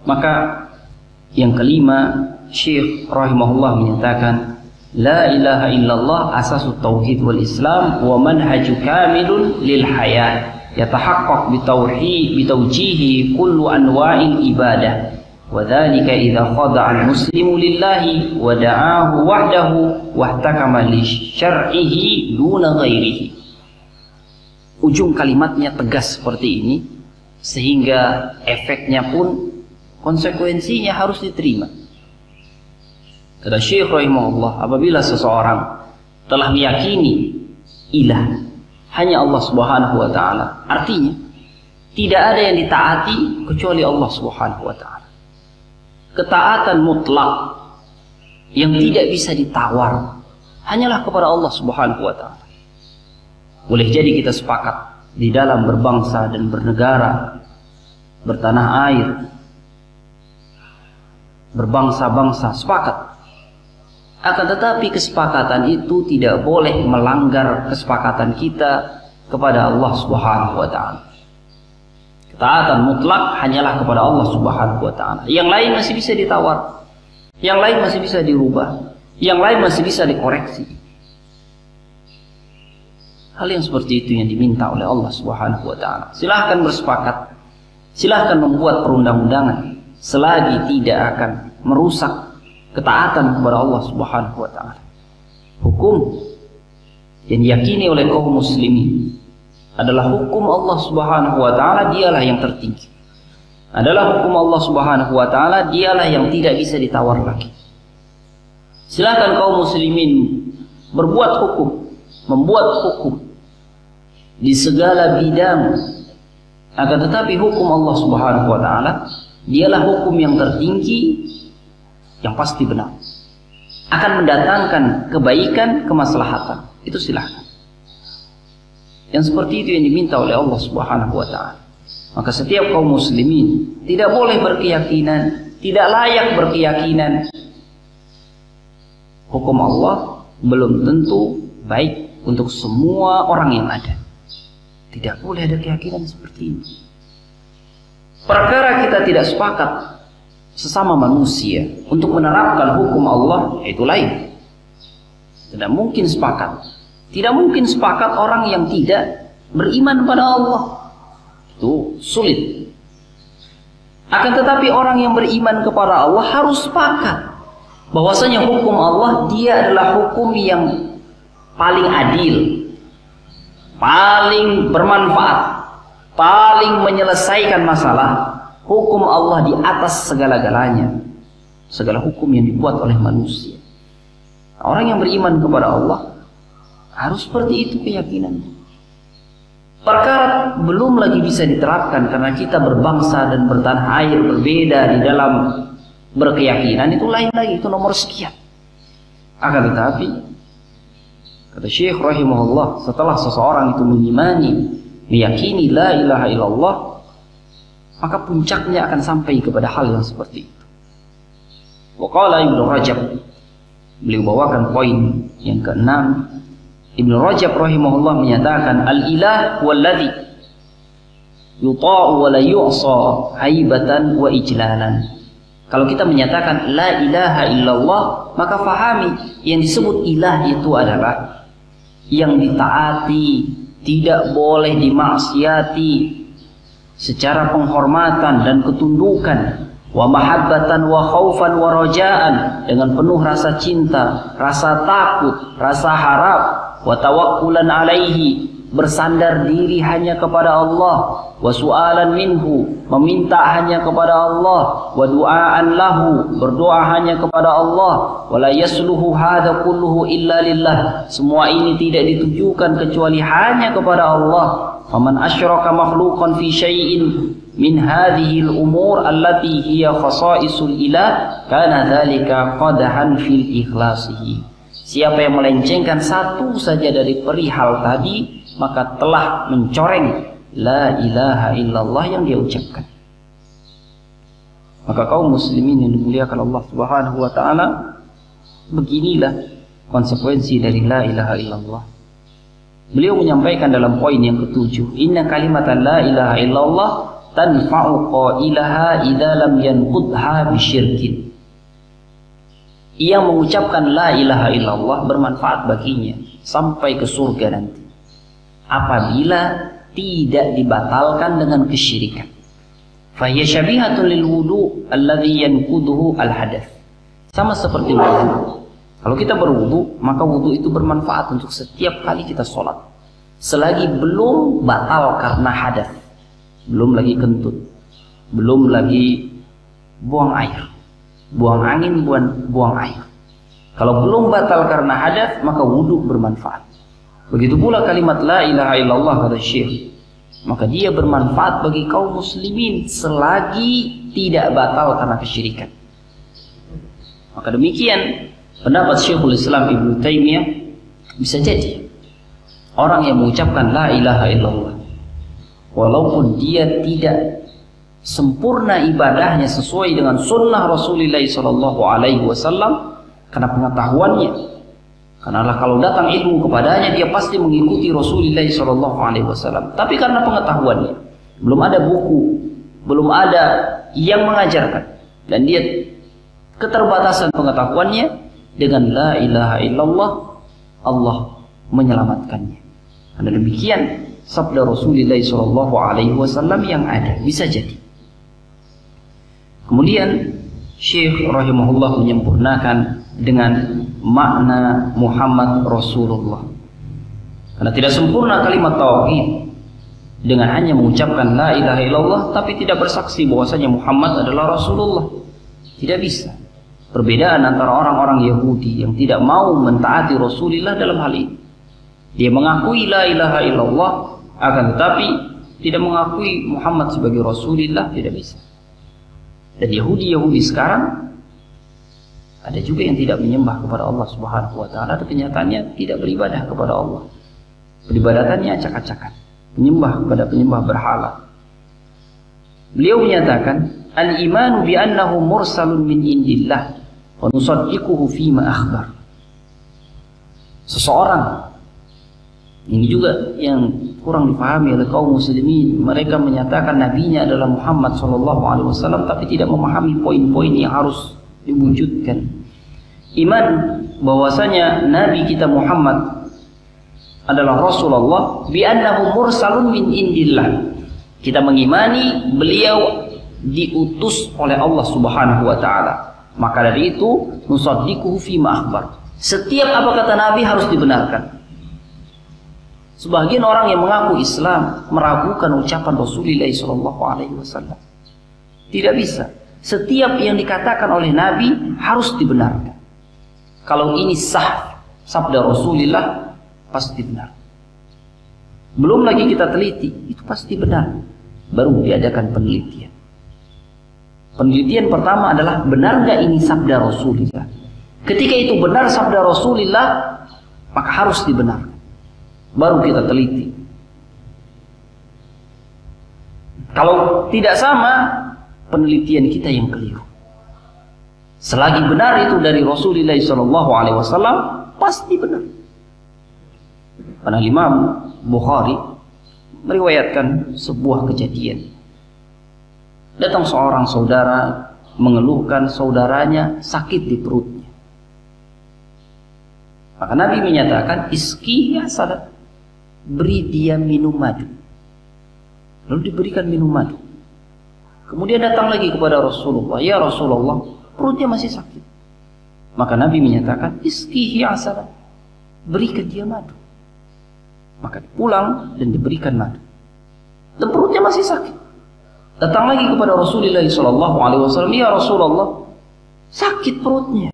S1: Maka yang kelima, Syekh rahimahullah menyatakan la ilaha illallah asasut tauhid wal islam wa manhaju kamilun lil hayat yatahaqqaq bitawjihi kullu anwa'il ibadah wa dhalika idza khada'a al-muslimu lillahi wa da'ahu wahdahu wahtakama li syar'ihi duna ghairihi. Ujung kalimatnya tegas seperti ini, sehingga efeknya pun konsekuensinya harus diterima. Kata Syekh rahimahullah, apabila seseorang telah meyakini ilah hanya Allah Subhanahu wa ta'ala, artinya tidak ada yang ditaati kecuali Allah Subhanahu wa ta'ala. Ketaatan mutlak yang tidak bisa ditawar hanyalah kepada Allah Subhanahu wa ta'ala. Boleh jadi kita sepakat di dalam berbangsa dan bernegara, bertanah air, berbangsa-bangsa, sepakat. Akan tetapi kesepakatan itu tidak boleh melanggar kesepakatan kita kepada Allah Subhanahu wa ta'ala. Ketaatan mutlak hanyalah kepada Allah Subhanahu wa taala. Yang lain masih bisa ditawar. Yang lain masih bisa dirubah. Yang lain masih bisa dikoreksi. Hal yang seperti itu yang diminta oleh Allah Subhanahu wa taala. Silahkan bersepakat. Silahkan membuat perundang-undangan selagi tidak akan merusak ketaatan kepada Allah Subhanahu wa taala. Hukum yang diyakini oleh kaum muslimin adalah hukum Allah Subhanahu wa taala, dialah yang tertinggi. Adalah hukum Allah Subhanahu wa taala, dialah yang tidak bisa ditawar lagi. Silakan kaum muslimin berbuat hukum, membuat hukum di segala bidang, akan tetapi hukum Allah Subhanahu wa taala dialah hukum yang tertinggi, yang pasti benar, akan mendatangkan kebaikan, kemaslahatan. Itu silahkan. Yang seperti itu yang diminta oleh Allah Subhanahu wa taala. Maka setiap kaum muslimin tidak boleh berkeyakinan, tidak layak berkeyakinan hukum Allah belum tentu baik untuk semua orang yang ada. Tidak boleh ada keyakinan seperti ini. Perkara kita tidak sepakat sesama manusia untuk menerapkan hukum Allah, itu lain. Tidak mungkin sepakat. Tidak mungkin sepakat orang yang tidak beriman pada Allah. Itu sulit. Akan tetapi orang yang beriman kepada Allah harus sepakat bahwasanya hukum Allah dia adalah hukum yang paling adil, paling bermanfaat, paling menyelesaikan masalah. Hukum Allah di atas segala-galanya, segala hukum yang dibuat oleh manusia. Orang yang beriman kepada Allah harus seperti itu keyakinannya. Perkara belum lagi bisa diterapkan karena kita berbangsa dan bertanah air berbeda di dalam berkeyakinan, itu lain lagi, itu nomor sekian. Akan tetapi kata Syekh rahimahullah, setelah seseorang itu mengimani, meyakini la ilaha illallah, maka puncaknya akan sampai kepada hal yang seperti itu. Waqala Ibnu Rajab, beliau bawakan poin yang keenam. Ibnu Rajab rahimahullah menyatakan, al-ilah huwallazi yuta'u wa la yu'sa haibatan wa ijlalan. Kalau kita menyatakan la ilaha illallah, maka fahami yang disebut ilah itu adalah yang ditaati, tidak boleh dimaksiati secara penghormatan dan ketundukan, wa mahabbatan wa khaufan wa rajaan, dengan penuh rasa cinta, rasa takut, rasa harap, wa tawakkulan alaihi, bersandar diri hanya kepada Allah, wa su'alan minhu, meminta hanya kepada Allah, wa du'aan lahu, berdoa hanya kepada Allah, wa la yasluhu hadza kulluhu illa lillah, semua ini tidak ditujukan kecuali hanya kepada Allah. Faman asyraka makhluqan fi syai'in min hadhihi al-umur allati hiya khasaisul ilah kana dzalika qadhan fil ikhlasihi. Siapa yang melencengkan satu saja dari perihal tadi, maka telah mencoreng la ilaha illallah yang dia ucapkan. Maka kaum muslimin yang dimuliakan Allah Subhanahu wa taala, beginilah konsekuensi dari la ilaha illallah. Beliau menyampaikan dalam poin yang ketujuh, inna kalimatan la ilaha illallah tanfa'u qailaha idza lam yanqudha bisyirkin. Ia mengucapkan la ilaha illallah bermanfaat baginya sampai ke surga nanti, apabila tidak dibatalkan dengan kesyirikan. Fahiya syabihatun lil wudu alladhi yanquduhu al hadath. Sama seperti wudu. Kalau kita berwudu, maka wudu itu bermanfaat untuk setiap kali kita sholat, selagi belum batal karena hadath, belum lagi kentut, belum lagi buang air, buang angin, buang air. Kalau belum batal karena hadath, maka wudu bermanfaat. Begitu pula kalimat la ilaha illallah, kata Syekh, maka dia bermanfaat bagi kaum muslimin selagi tidak batal karena kesyirikan. Maka demikian pendapat Syekhul Islam Ibnu Taimiyah. Bisa jadi orang yang mengucapkan la ilaha illallah, walaupun dia tidak sempurna ibadahnya sesuai dengan sunnah Rasulullah SAW, karena pengetahuannya, karena kalau datang ilmu kepadanya dia pasti mengikuti Rasulullah SAW. Tapi karena pengetahuannya, belum ada buku, belum ada yang mengajarkan, dan dia keterbatasan pengetahuannya. Dengan la ilaha illallah Allah menyelamatkannya. Karena demikian sabda Rasulullah SAW yang ada, bisa jadi. Kemudian Syekh rahimahullah menyempurnakan dengan makna Muhammad Rasulullah. Karena tidak sempurna kalimat tauhid dengan hanya mengucapkan la ilaha illallah tapi tidak bersaksi bahwasanya Muhammad adalah Rasulullah. Tidak bisa. Perbedaan antara orang-orang Yahudi yang tidak mau mentaati Rasulullah dalam hal ini. Dia mengakui la ilaha illallah, akan tetapi tidak mengakui Muhammad sebagai Rasulullah, tidak bisa. Dan Yahudi sekarang ada juga yang tidak menyembah kepada Allah Subhanahu wa taala, dan kenyataannya tidak beribadah kepada Allah. Peribadatannya acak-acakan, menyembah kepada penyembah berhala. Beliau menyatakan, al-imanu bi annahu mursalun min indillah wa nusaddiquhu fima akhbar. Seseorang, ini juga yang kurang dipahami oleh kaum muslimin, mereka menyatakan nabinya adalah Muhammad SAW tapi tidak memahami poin-poin yang harus diwujudkan. Iman bahwasanya nabi kita Muhammad adalah Rasulullah bi annahu mursalun min indillah. Kita mengimani beliau diutus oleh Allah Subhanahu wa taala. Maka dari itu nusaddiquhu fima akhbar. Setiap apa kata nabi harus dibenarkan. Sebagian orang yang mengaku Islam meragukan ucapan Rasulullah SAW. Tidak bisa. Setiap yang dikatakan oleh nabi harus dibenarkan. Kalau ini sah sabda Rasulullah, pasti benar. Belum lagi kita teliti, itu pasti benar. Baru diadakan penelitian. Penelitian pertama adalah benar nggak ini sabda Rasulullah. Ketika itu benar sabda Rasulullah, maka harus dibenarkan. Baru kita teliti. Kalau tidak sama, penelitian kita yang keliru. Selagi benar itu dari Rasulullah SAW, pasti benar. Karena Imam Bukhari meriwayatkan sebuah kejadian. Datang seorang saudara mengeluhkan saudaranya sakit di perutnya. Maka Nabi menyatakan, iski ya salat, beri dia minum madu. Lalu diberikan minum madu. Kemudian datang lagi kepada Rasulullah, ya Rasulullah, perutnya masih sakit. Maka Nabi menyatakan, iski ya salat, berikan dia madu. Maka pulang dan diberikan madu. Dan perutnya masih sakit. Datang lagi kepada Rasulullah SAW, ya Rasulullah, sakit perutnya.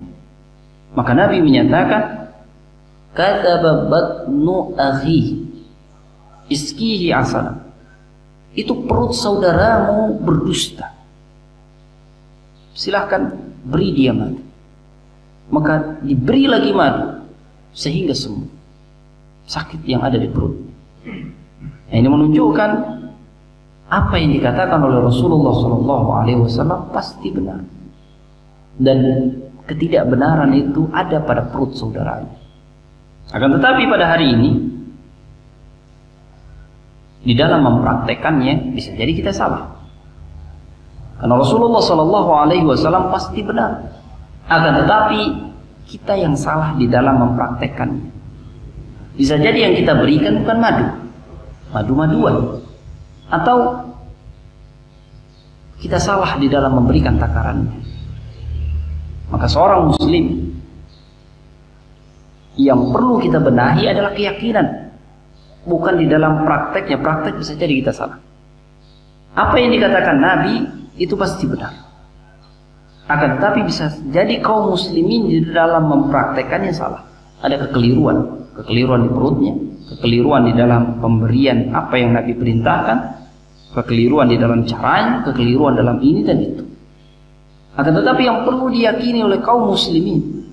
S1: Maka Nabi menyatakan, kadzaba batnu akhi iskihi asana. Itu perut saudaramu berdusta. Silahkan beri dia madu. Maka diberi lagi madu sehingga sembuh sakit yang ada di perut. Nah, ini menunjukkan apa yang dikatakan oleh Rasulullah SAW pasti benar. Dan ketidakbenaran itu ada pada perut saudaranya. Akan tetapi pada hari ini, di dalam mempraktekannya bisa jadi kita salah. Karena Rasulullah SAW pasti benar. Akan tetapi kita yang salah di dalam mempraktekannya. Bisa jadi yang kita berikan bukan madu, madu-maduan. Atau kita salah di dalam memberikan takarannya. Maka seorang muslim yang perlu kita benahi adalah keyakinan, bukan di dalam prakteknya. Praktek bisa jadi kita salah. Apa yang dikatakan Nabi itu pasti benar. Akan tetapi bisa jadi kaum muslimin di dalam mempraktekannya salah. Ada kekeliruan di perutnya, kekeliruan di dalam pemberian apa yang Nabi perintahkan, kekeliruan di dalam caranya, kekeliruan dalam ini dan itu. Akan tetapi yang perlu diyakini oleh kaum muslimin,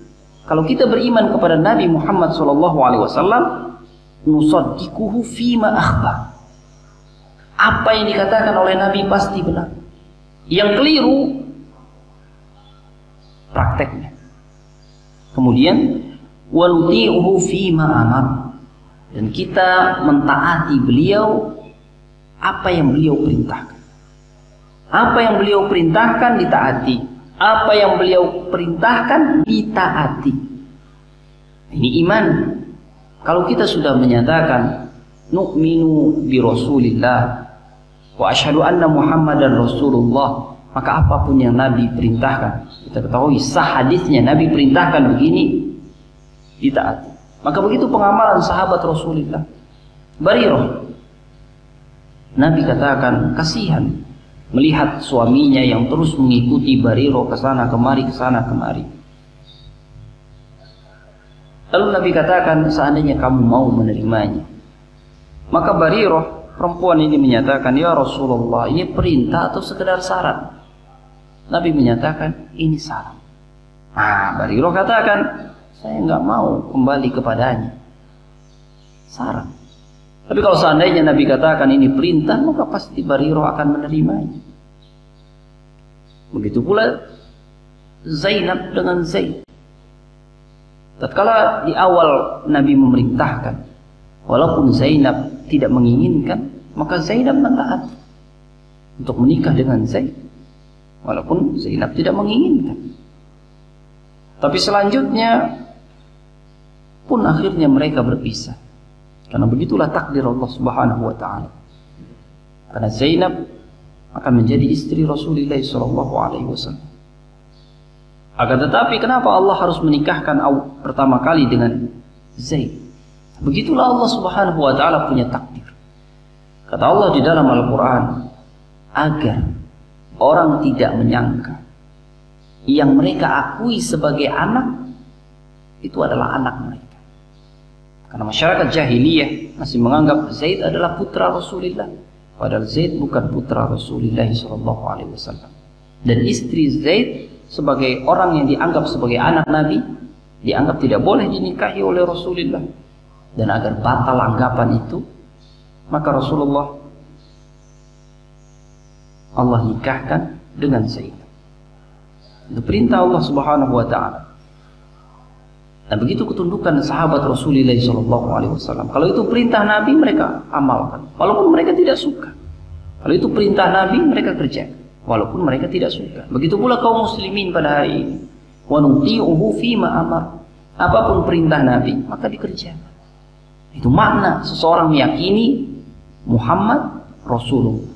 S1: kalau kita beriman kepada Nabi Muhammad SAW, nusaddiquhu fima akhbar. Apa yang dikatakan oleh Nabi pasti benar. Yang keliru prakteknya. Kemudian wa nuti'uhu fima amar, dan kita mentaati beliau apa yang beliau perintahkan. Apa yang beliau perintahkan ditaati. Apa yang beliau perintahkan ditaati. Ini iman. Kalau kita sudah menyatakan nu'minu bi Rasulillah wa asyhadu anna Muhammadan Rasulullah, maka apapun yang Nabi perintahkan, kita ketahui sah hadisnya Nabi perintahkan begini, ditaati. Maka begitu pengamalan sahabat Rasulullah. Barirah, Nabi katakan kasihan melihat suaminya yang terus mengikuti Barirah ke sana kemari, ke sana kemari. Lalu Nabi katakan, seandainya kamu mau menerimanya. Maka Barirah, perempuan ini menyatakan, ya Rasulullah, ini perintah atau sekedar saran? Nabi menyatakan, ini saran. Nah, Barirah katakan, saya nggak mau kembali kepadanya. Saran. Tapi kalau seandainya Nabi katakan ini perintah, maka pasti Barirah akan menerimanya. Begitu pula Zainab dengan Zaid. Tatkala di awal Nabi memerintahkan, walaupun Zainab tidak menginginkan, maka Zainab mentaati untuk menikah dengan Zaid, walaupun Zainab tidak menginginkan. Tapi selanjutnya pun akhirnya mereka berpisah, karena begitulah takdir Allah Subhanahu wa taala. Karena Zainab akan menjadi istri Rasulullah sallallahu alaihi wasallam. Akan tetapi kenapa Allah harus menikahkan pertama kali dengan Zaid? Begitulah Allah Subhanahu wa taala punya takdir. Kata Allah di dalam Al-Qur'an, agar orang tidak menyangka yang mereka akui sebagai anak itu adalah anak mereka. Karena masyarakat jahiliyah masih menganggap Zaid adalah putra Rasulullah, padahal Zaid bukan putra Rasulullah sallallahu alaihi wasallam. Dan istri Zaid sebagai orang yang dianggap sebagai anak Nabi, dianggap tidak boleh dinikahi oleh Rasulullah. Dan agar batal anggapan itu, maka Rasulullah Allah nikahkan dengan Zaid. Itu perintah Allah Subhanahu wa taala. Dan begitu ketundukan sahabat Rasulullah sallallahu alaihi wasallam. Kalau itu perintah Nabi, mereka amalkan walaupun mereka tidak suka. Kalau itu perintah Nabi, mereka kerjakan walaupun mereka tidak suka. Begitu pula kaum muslimin pada hari ini. Wa nuti'uhu fima amar. Apapun perintah Nabi, maka dikerjakan. Itu makna seseorang meyakini Muhammad Rasulullah.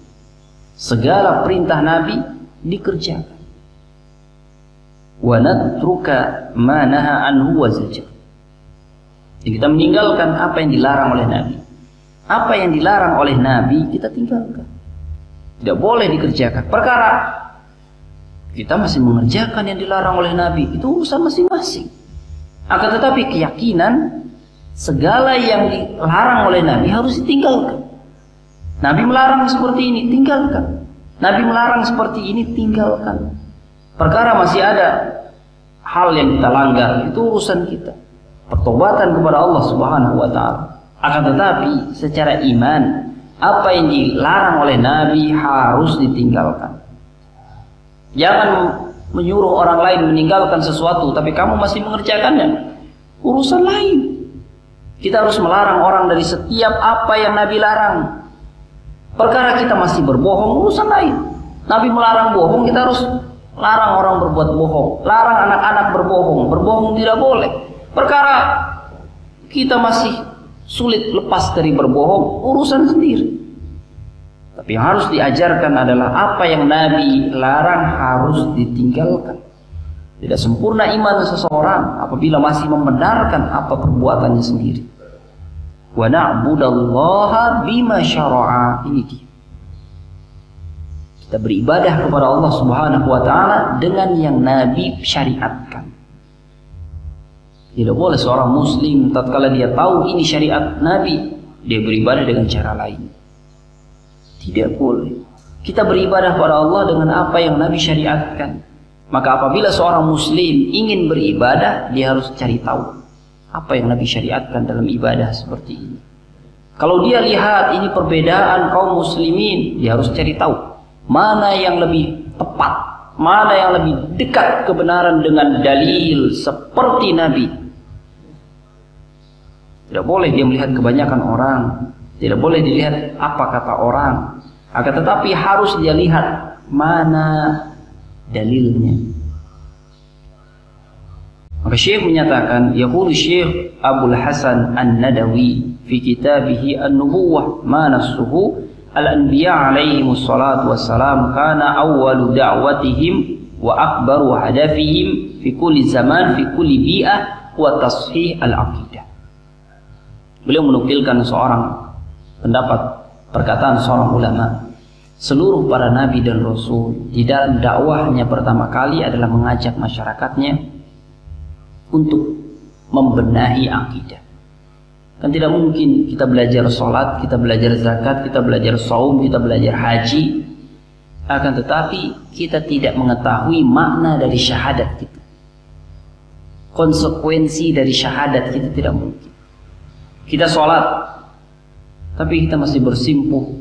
S1: Segala perintah Nabi dikerjakan. Wa natruka ma naha anhu wa zajar. Kita meninggalkan apa yang dilarang oleh Nabi. Apa yang dilarang oleh Nabi kita tinggalkan. Tidak boleh dikerjakan. Perkara kita masih mengerjakan yang dilarang oleh Nabi, itu urusan masing-masing. Akan tetapi keyakinan segala yang dilarang oleh Nabi harus ditinggalkan. Nabi melarang seperti ini, tinggalkan. Nabi melarang seperti ini, tinggalkan. Perkara masih ada hal yang kita langgar, itu urusan kita. Pertobatan kepada Allah Subhanahu wa taala. Akan tetapi secara iman, apa yang dilarang oleh Nabi harus ditinggalkan. Jangan menyuruh orang lain meninggalkan sesuatu tapi kamu masih mengerjakannya. Urusan lain. Kita harus melarang orang dari setiap apa yang Nabi larang. Perkara kita masih berbohong, urusan lain. Nabi melarang bohong, kita harus larang orang berbuat bohong. Larang anak-anak berbohong. Berbohong tidak boleh. Perkara kita masih sulit lepas dari berbohong, urusan sendiri. Tapi yang harus diajarkan adalah apa yang Nabi larang harus ditinggalkan. Tidak sempurna iman seseorang apabila masih membenarkan apa perbuatannya sendiri. Wa na'budallaha bima syara'a. Ini dia. Kita beribadah kepada Allah Subhanahu wa taala dengan yang Nabi syariatkan. Tidak boleh seorang muslim tatkala dia tahu ini syariat Nabi, dia beribadah dengan cara lain. Tidak boleh. Kita beribadah kepada Allah dengan apa yang Nabi syariatkan. Maka apabila seorang muslim ingin beribadah, dia harus cari tahu apa yang Nabi syariatkan dalam ibadah seperti ini. Kalau dia lihat ini perbedaan kaum muslimin, dia harus cari tahu mana yang lebih tepat, mana yang lebih dekat kebenaran dengan dalil seperti Nabi. Tidak boleh dia melihat kebanyakan orang Tidak boleh dilihat apa kata orang, akan tetapi harus dia lihat mana dalilnya. Maka Syekh menyatakan, yaqulu Syekh Abdul Hasan An-Nadawi fi kitabih An-Nubuwah ma nassuhu al-anbiya alaihimus salatu wassalam kana awwalu da'watihim wa akbaru hadafihim fi kulli zaman fi kulli bi'ah wa tashih al-aqidah. Beliau menukilkan seorang pendapat perkataan seorang ulama, seluruh para nabi dan rasul di dalam dakwahnya pertama kali adalah mengajak masyarakatnya untuk membenahi akidah. Kan tidak mungkin kita belajar sholat, kita belajar zakat, kita belajar saum, kita belajar haji, akan tetapi kita tidak mengetahui makna dari syahadat kita, konsekuensi dari syahadat kita tidak mungkin. Kita sholat tapi kita masih bersimpuh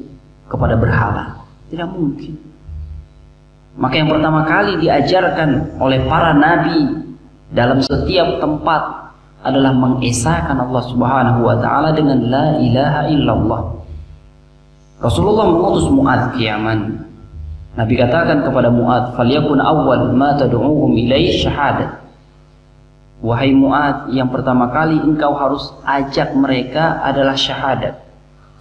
S1: kepada berhala, tidak mungkin. Maka yang pertama kali diajarkan oleh para nabi dalam setiap tempat adalah mengesahkan Allah Subhanahu wa taala dengan la ilaha illallah. Rasulullah mengutus Mu'adz ke Yaman. Nabi katakan kepada Mu'adz, "Falyakun awwal ma tad'uuhum ilaihi syahadat." Wahai Mu'adz, yang pertama kali engkau harus ajak mereka adalah syahadat.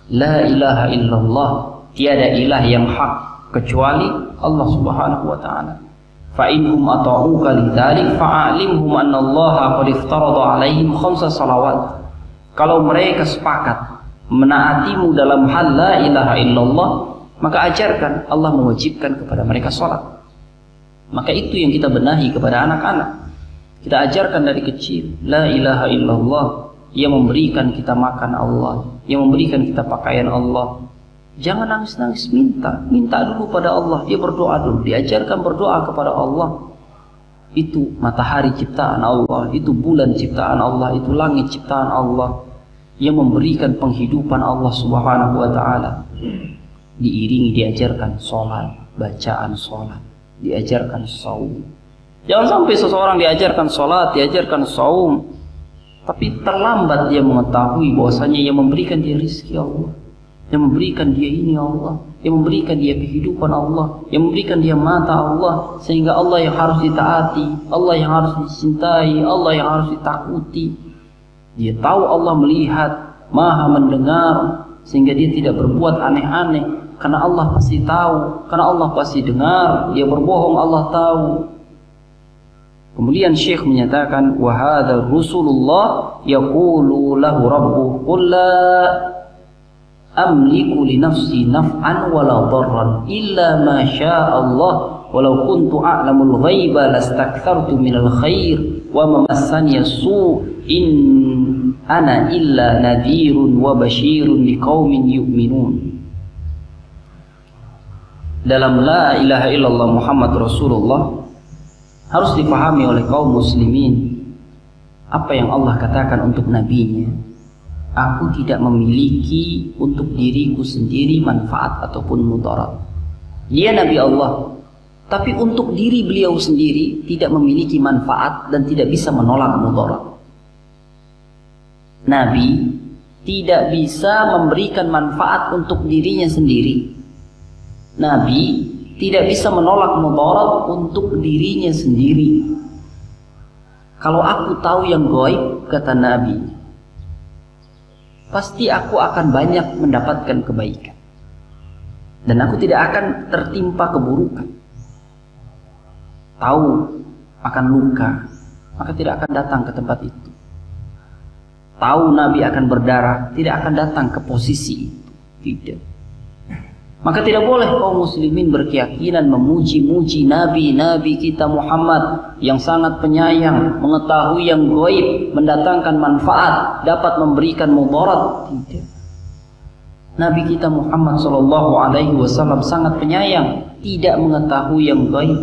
S1: La ilaha illallah, tiada ilah yang hak kecuali Allah Subhanahu wa taala. فَإِنْهُمْ أَطَاعُوكَ لِذَلِكَ فَأَعْلِمْهُمْ أَنَّ اللَّهَ قَدِ افْتَرَضَ عَلَيْهِمْ 5 salawat. Kalau mereka sepakat menaatimu dalam hal la ilaha illallah, maka ajarkan Allah mewajibkan kepada mereka salat. Maka itu yang kita benahi kepada anak-anak. Kita ajarkan dari kecil la ilaha illallah, yang memberikan kita makan Allah, yang memberikan kita pakaian Allah. Jangan nangis-nangis, minta dulu pada Allah. Dia berdoa dulu, diajarkan berdoa kepada Allah. Itu matahari ciptaan Allah, itu bulan ciptaan Allah, itu langit ciptaan Allah, yang memberikan penghidupan Allah Subhanahu wa taala. Diiringi diajarkan sholat, bacaan sholat, diajarkan saum. Jangan sampai seseorang diajarkan sholat, diajarkan saum, tapi terlambat dia mengetahui bahwasanya yang memberikan dia rizki Allah, yang memberikan dia ini Allah, yang memberikan dia kehidupan Allah, yang memberikan dia mata Allah, sehingga Allah yang harus ditaati, Allah yang harus dicintai, Allah yang harus ditakuti. Dia tahu Allah melihat, maha mendengar, sehingga dia tidak berbuat aneh-aneh, karena Allah pasti tahu, karena Allah pasti dengar. Dia berbohong, Allah tahu. Kemudian Syekh menyatakan, wa hadza Rasulullah yaqulu lahu rabbuh qul la amliku li nafsi naf'an wala darran illa ma syaa Allah walau kuntu a'lamul ghaiba lastakthartu minal khair wa ma massani as-su in ana illa nadhirun wa basyirun liqaumin yu'minun. Dalam la ilaha illallah Muhammad Rasulullah harus dipahami oleh kaum muslimin apa yang Allah katakan untuk nabinya. Aku tidak memiliki untuk diriku sendiri manfaat ataupun mudarat. Dia Nabi Allah, tapi untuk diri beliau sendiri tidak memiliki manfaat dan tidak bisa menolak mudarat. Nabi tidak bisa memberikan manfaat untuk dirinya sendiri. Nabi tidak bisa menolak mudarat untuk dirinya sendiri. Kalau aku tahu yang gaib, kata Nabi, pasti aku akan banyak mendapatkan kebaikan dan aku tidak akan tertimpa keburukan. Tahu akan luka, maka tidak akan datang ke tempat itu. Tahu Nabi akan berdarah, tidak akan datang ke posisi itu. Tidak. Maka tidak boleh kaum muslimin berkeyakinan memuji-muji Nabi kita Muhammad yang sangat penyayang, mengetahui yang gaib, mendatangkan manfaat, dapat memberikan mudarat. Tidak. Nabi kita Muhammad SAW sangat penyayang, tidak mengetahui yang gaib,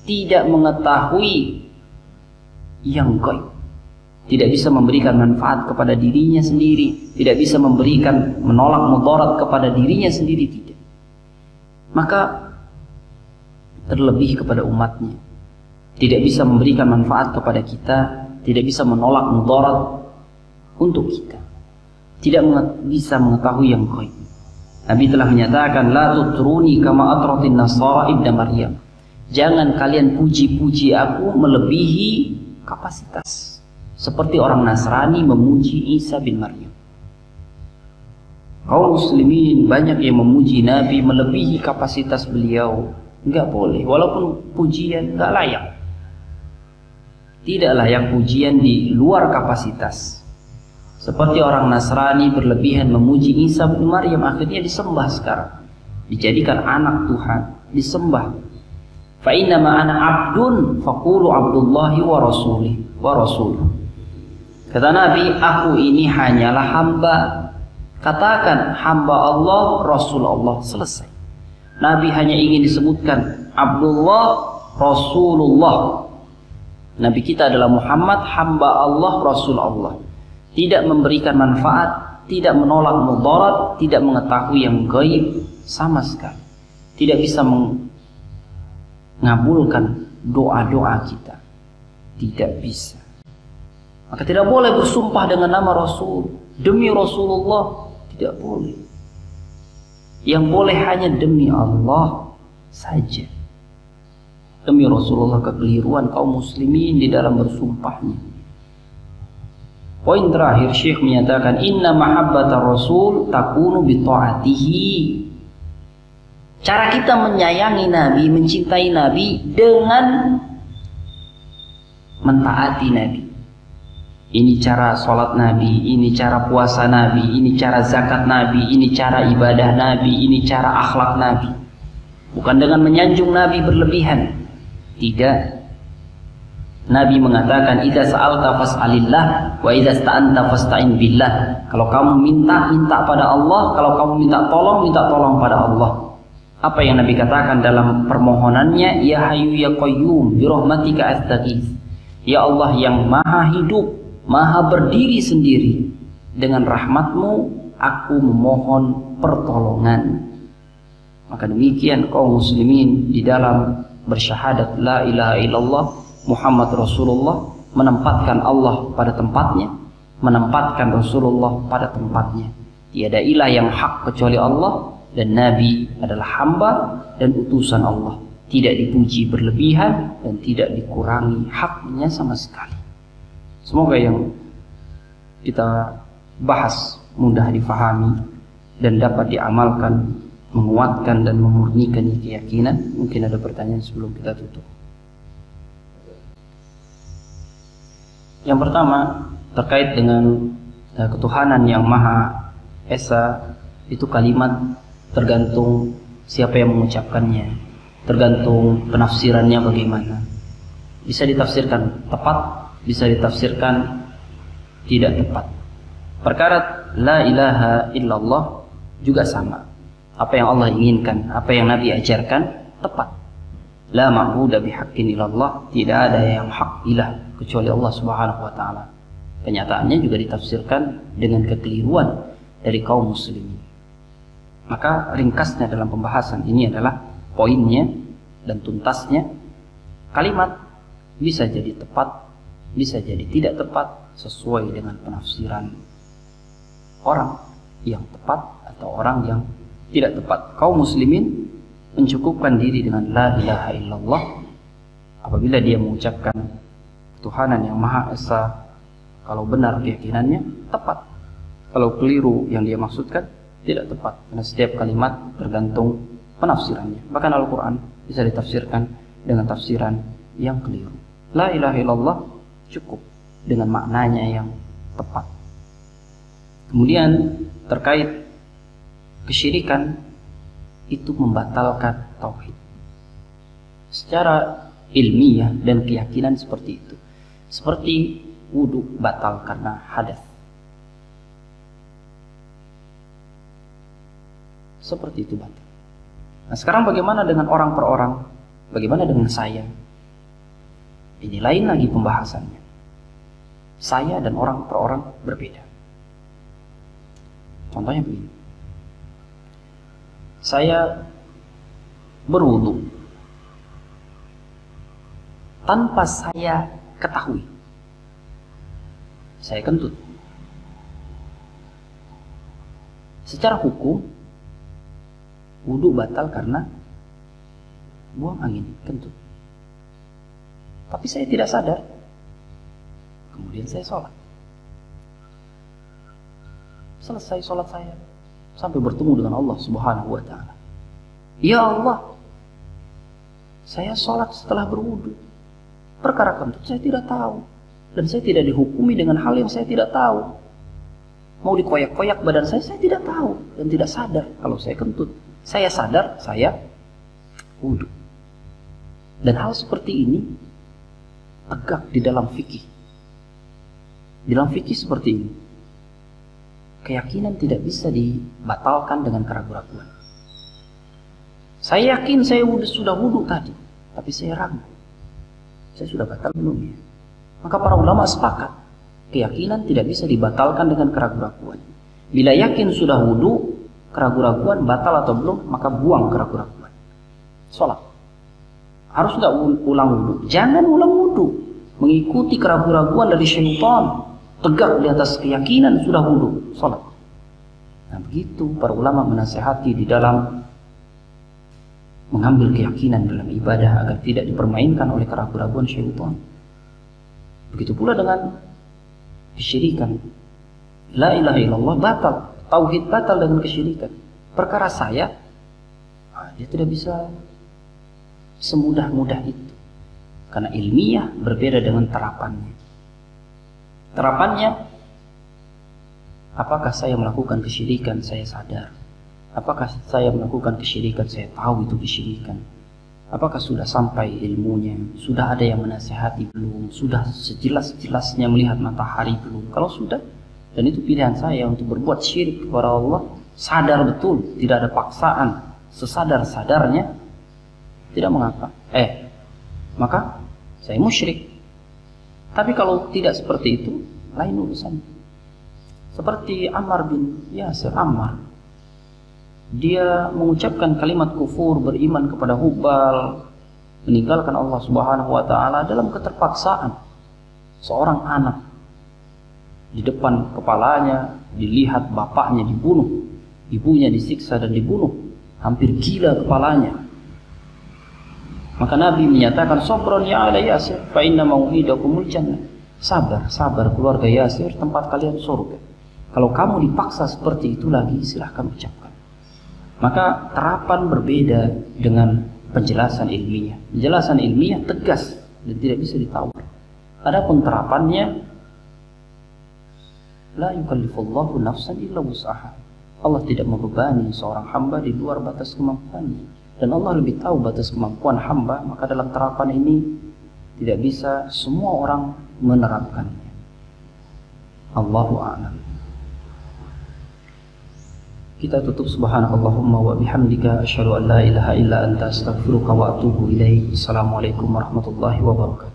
S1: tidak mengetahui yang gaib, tidak bisa memberikan manfaat kepada dirinya sendiri, tidak bisa memberikan menolak mudarat kepada dirinya sendiri, tidak. Maka terlebih kepada umatnya, tidak bisa memberikan manfaat kepada kita, tidak bisa menolak mudarat untuk kita. tidak bisa mengetahui yang gaib. Nabi telah menyatakan, la tutruni kama atratin nasara ibn Maryam. Jangan kalian puji-puji aku melebihi kapasitas, seperti orang Nasrani memuji Isa bin Maryam. Kaum muslimin banyak yang memuji Nabi melebihi kapasitas beliau. Enggak boleh, walaupun pujian enggak layak. Tidak layak pujian di luar kapasitas. Seperti orang Nasrani berlebihan memuji Isa bin Maryam, akhirnya disembah sekarang. Dijadikan anak Tuhan, disembah. Fa innama ana abdun faqulu abdullahi wa rasuluh. Kata Nabi, aku ini hanyalah hamba. Katakan hamba Allah, Rasul Allah, selesai. Nabi hanya ingin disebutkan Abdullah, Rasulullah. Nabi kita adalah Muhammad, hamba Allah, Rasul Allah. Tidak memberikan manfaat, tidak menolak mudarat, tidak mengetahui yang gaib sama sekali. Tidak bisa mengabulkan doa-doa kita. Tidak bisa. Maka tidak boleh bersumpah dengan nama Rasul. Demi Rasulullah, tidak boleh. Yang boleh hanya demi Allah saja. Demi Rasulullah, kekeliruan kaum muslimin di dalam bersumpahnya. Poin terakhir, Syekh menyatakan, inna mahabbatar Rasul takunu bi ta'atihi. Cara kita menyayangi Nabi, mencintai Nabi dengan mentaati Nabi. Ini cara sholat Nabi, ini cara puasa Nabi, ini cara zakat Nabi, ini cara ibadah Nabi, ini cara akhlak Nabi. Bukan dengan menyanjung Nabi berlebihan. Tidak. Nabi mengatakan, idza sa'alta fas'alillah wa idza sta'anta fasta'in billah. Kalau kamu minta, minta pada Allah. Kalau kamu minta tolong pada Allah. Apa yang Nabi katakan dalam permohonannya? Ya Hayyu ya Qayyum bi rahmatika astaghits. Ya Allah yang maha hidup, maha berdiri sendiri, dengan rahmatmu aku memohon pertolongan. Maka demikian kaum muslimin di dalam bersyahadat la ilaha illallah Muhammad Rasulullah, menempatkan Allah pada tempatnya, menempatkan Rasulullah pada tempatnya. Tiada ilah yang hak kecuali Allah, dan Nabi adalah hamba dan utusan Allah. Tidak dipuji berlebihan dan tidak dikurangi haknya sama sekali. Semoga yang kita bahas mudah difahami dan dapat diamalkan, menguatkan dan memurnikan keyakinan. Mungkin ada pertanyaan sebelum kita tutup. Yang pertama, terkait dengan ketuhanan yang Maha Esa, itu kalimat tergantung siapa yang mengucapkannya, tergantung penafsirannya bagaimana. Bisa ditafsirkan tepat, bisa ditafsirkan tidak tepat. Perkara la ilaha illallah juga sama. Apa yang Allah inginkan, apa yang Nabi ajarkan, tepat. La ma'budu bihaqqin illallah, tidak ada yang hak ilah kecuali Allah Subhanahu wa taala. Kenyataannya juga ditafsirkan dengan kekeliruan dari kaum muslimin. Maka ringkasnya dalam pembahasan ini adalah poinnya dan tuntasnya, kalimat bisa jadi tepat, bisa jadi tidak tepat, sesuai dengan penafsiran orang yang tepat atau orang yang tidak tepat. Kaum muslimin mencukupkan diri dengan la ilaha illallah apabila dia mengucapkan Tuhanan yang Maha Esa. Kalau benar keyakinannya, tepat. Kalau keliru yang dia maksudkan, tidak tepat. Karena setiap kalimat tergantung penafsirannya. Bahkan Al-Quran bisa ditafsirkan dengan tafsiran yang keliru. La ilaha illallah cukup dengan maknanya yang tepat. Kemudian terkait kesyirikan, itu membatalkan tauhid. Secara ilmiah dan keyakinan seperti itu. Seperti wudu batal karena hadas. Seperti itu batal. Nah, sekarang bagaimana dengan orang per orang? Bagaimana dengan saya? Ini lain lagi pembahasannya. Saya dan orang per orang berbeda. Contohnya begini. Saya berwudu tanpa saya ketahui. Saya kentut. Secara hukum, wudhu batal karena buang angin, kentut. Tapi saya tidak sadar. Kemudian saya sholat. Selesai sholat saya, sampai bertemu dengan Allah Subhanahu wa ta'ala. Ya Allah, saya sholat setelah berwudu. Perkara kentut saya tidak tahu. Dan saya tidak dihukumi dengan hal yang saya tidak tahu. Mau dikoyak-koyak badan saya tidak tahu. Dan tidak sadar kalau saya kentut. Saya sadar, saya wudu. Dan hal seperti ini tegak di dalam fikih. Di dalam fikih seperti ini, keyakinan tidak bisa dibatalkan dengan keraguan-raguan. Saya yakin saya sudah wudu tadi, tapi saya ragu. Saya sudah batal belum ya? Maka para ulama sepakat, keyakinan tidak bisa dibatalkan dengan keraguan-raguan. Bila yakin sudah wudu, keraguan-raguan batal atau belum, maka buang keraguan-raguan. Sholat. Harus nggak ulang wudu? Jangan ulang wudu. Mengikuti keraguan-raguan dari syaitan. Tegak di atas keyakinan sudah wudu, sholat. Nah begitu para ulama menasihati di dalam mengambil keyakinan dalam ibadah agar tidak dipermainkan oleh keraguan-raguan syaitan. Begitu pula dengan kesyirikan. La ilaha illallah batal, tauhid batal dengan kesyirikan. Perkara saya, dia tidak bisa semudah-mudah itu. Karena ilmiah berbeda dengan terapannya. Terapannya, apakah saya melakukan kesyirikan, saya sadar. Apakah saya melakukan kesyirikan, saya tahu itu kesyirikan. Apakah sudah sampai ilmunya, sudah ada yang menasihati belum, sudah sejelas-jelasnya melihat matahari belum. Kalau sudah, dan itu pilihan saya untuk berbuat syirik kepada Allah, sadar betul, tidak ada paksaan, sesadar-sadarnya, tidak mengapa. Maka saya musyrik. Tapi kalau tidak seperti itu, lain urusan. Seperti Ammar bin Yasir, Ammar. Dia mengucapkan kalimat kufur, beriman kepada Hubal, meninggalkan Allah Subhanahu wa ta'ala dalam keterpaksaan. Seorang anak di depan kepalanya dilihat bapaknya dibunuh, ibunya disiksa dan dibunuh, hampir gila kepalanya. Maka Nabi menyatakan, sabron ya ala Yasir, fa inna mau'idakumul jannah. Sabar, sabar keluarga Yasir, tempat kalian surga. Kalau kamu dipaksa seperti itu lagi, silahkan ucapkan. Maka terapan berbeda dengan penjelasan ilmiah. Penjelasan ilmiah tegas dan tidak bisa ditawar. Adapun terapannya, la yukallifullahu nafsan illa wus'aha. Allah tidak membebani seorang hamba di luar batas kemampuannya. Dan Allah lebih tahu batas kemampuan hamba, maka dalam terapan ini tidak bisa semua orang menerapkannya. Allahu a'lam. Kita tutup subhanakallahumma wa bihamdika asyhadu an la ilaha illa anta astaghfiruka wa atubu ilaik. Assalamualaikum warahmatullahi wabarakatuh.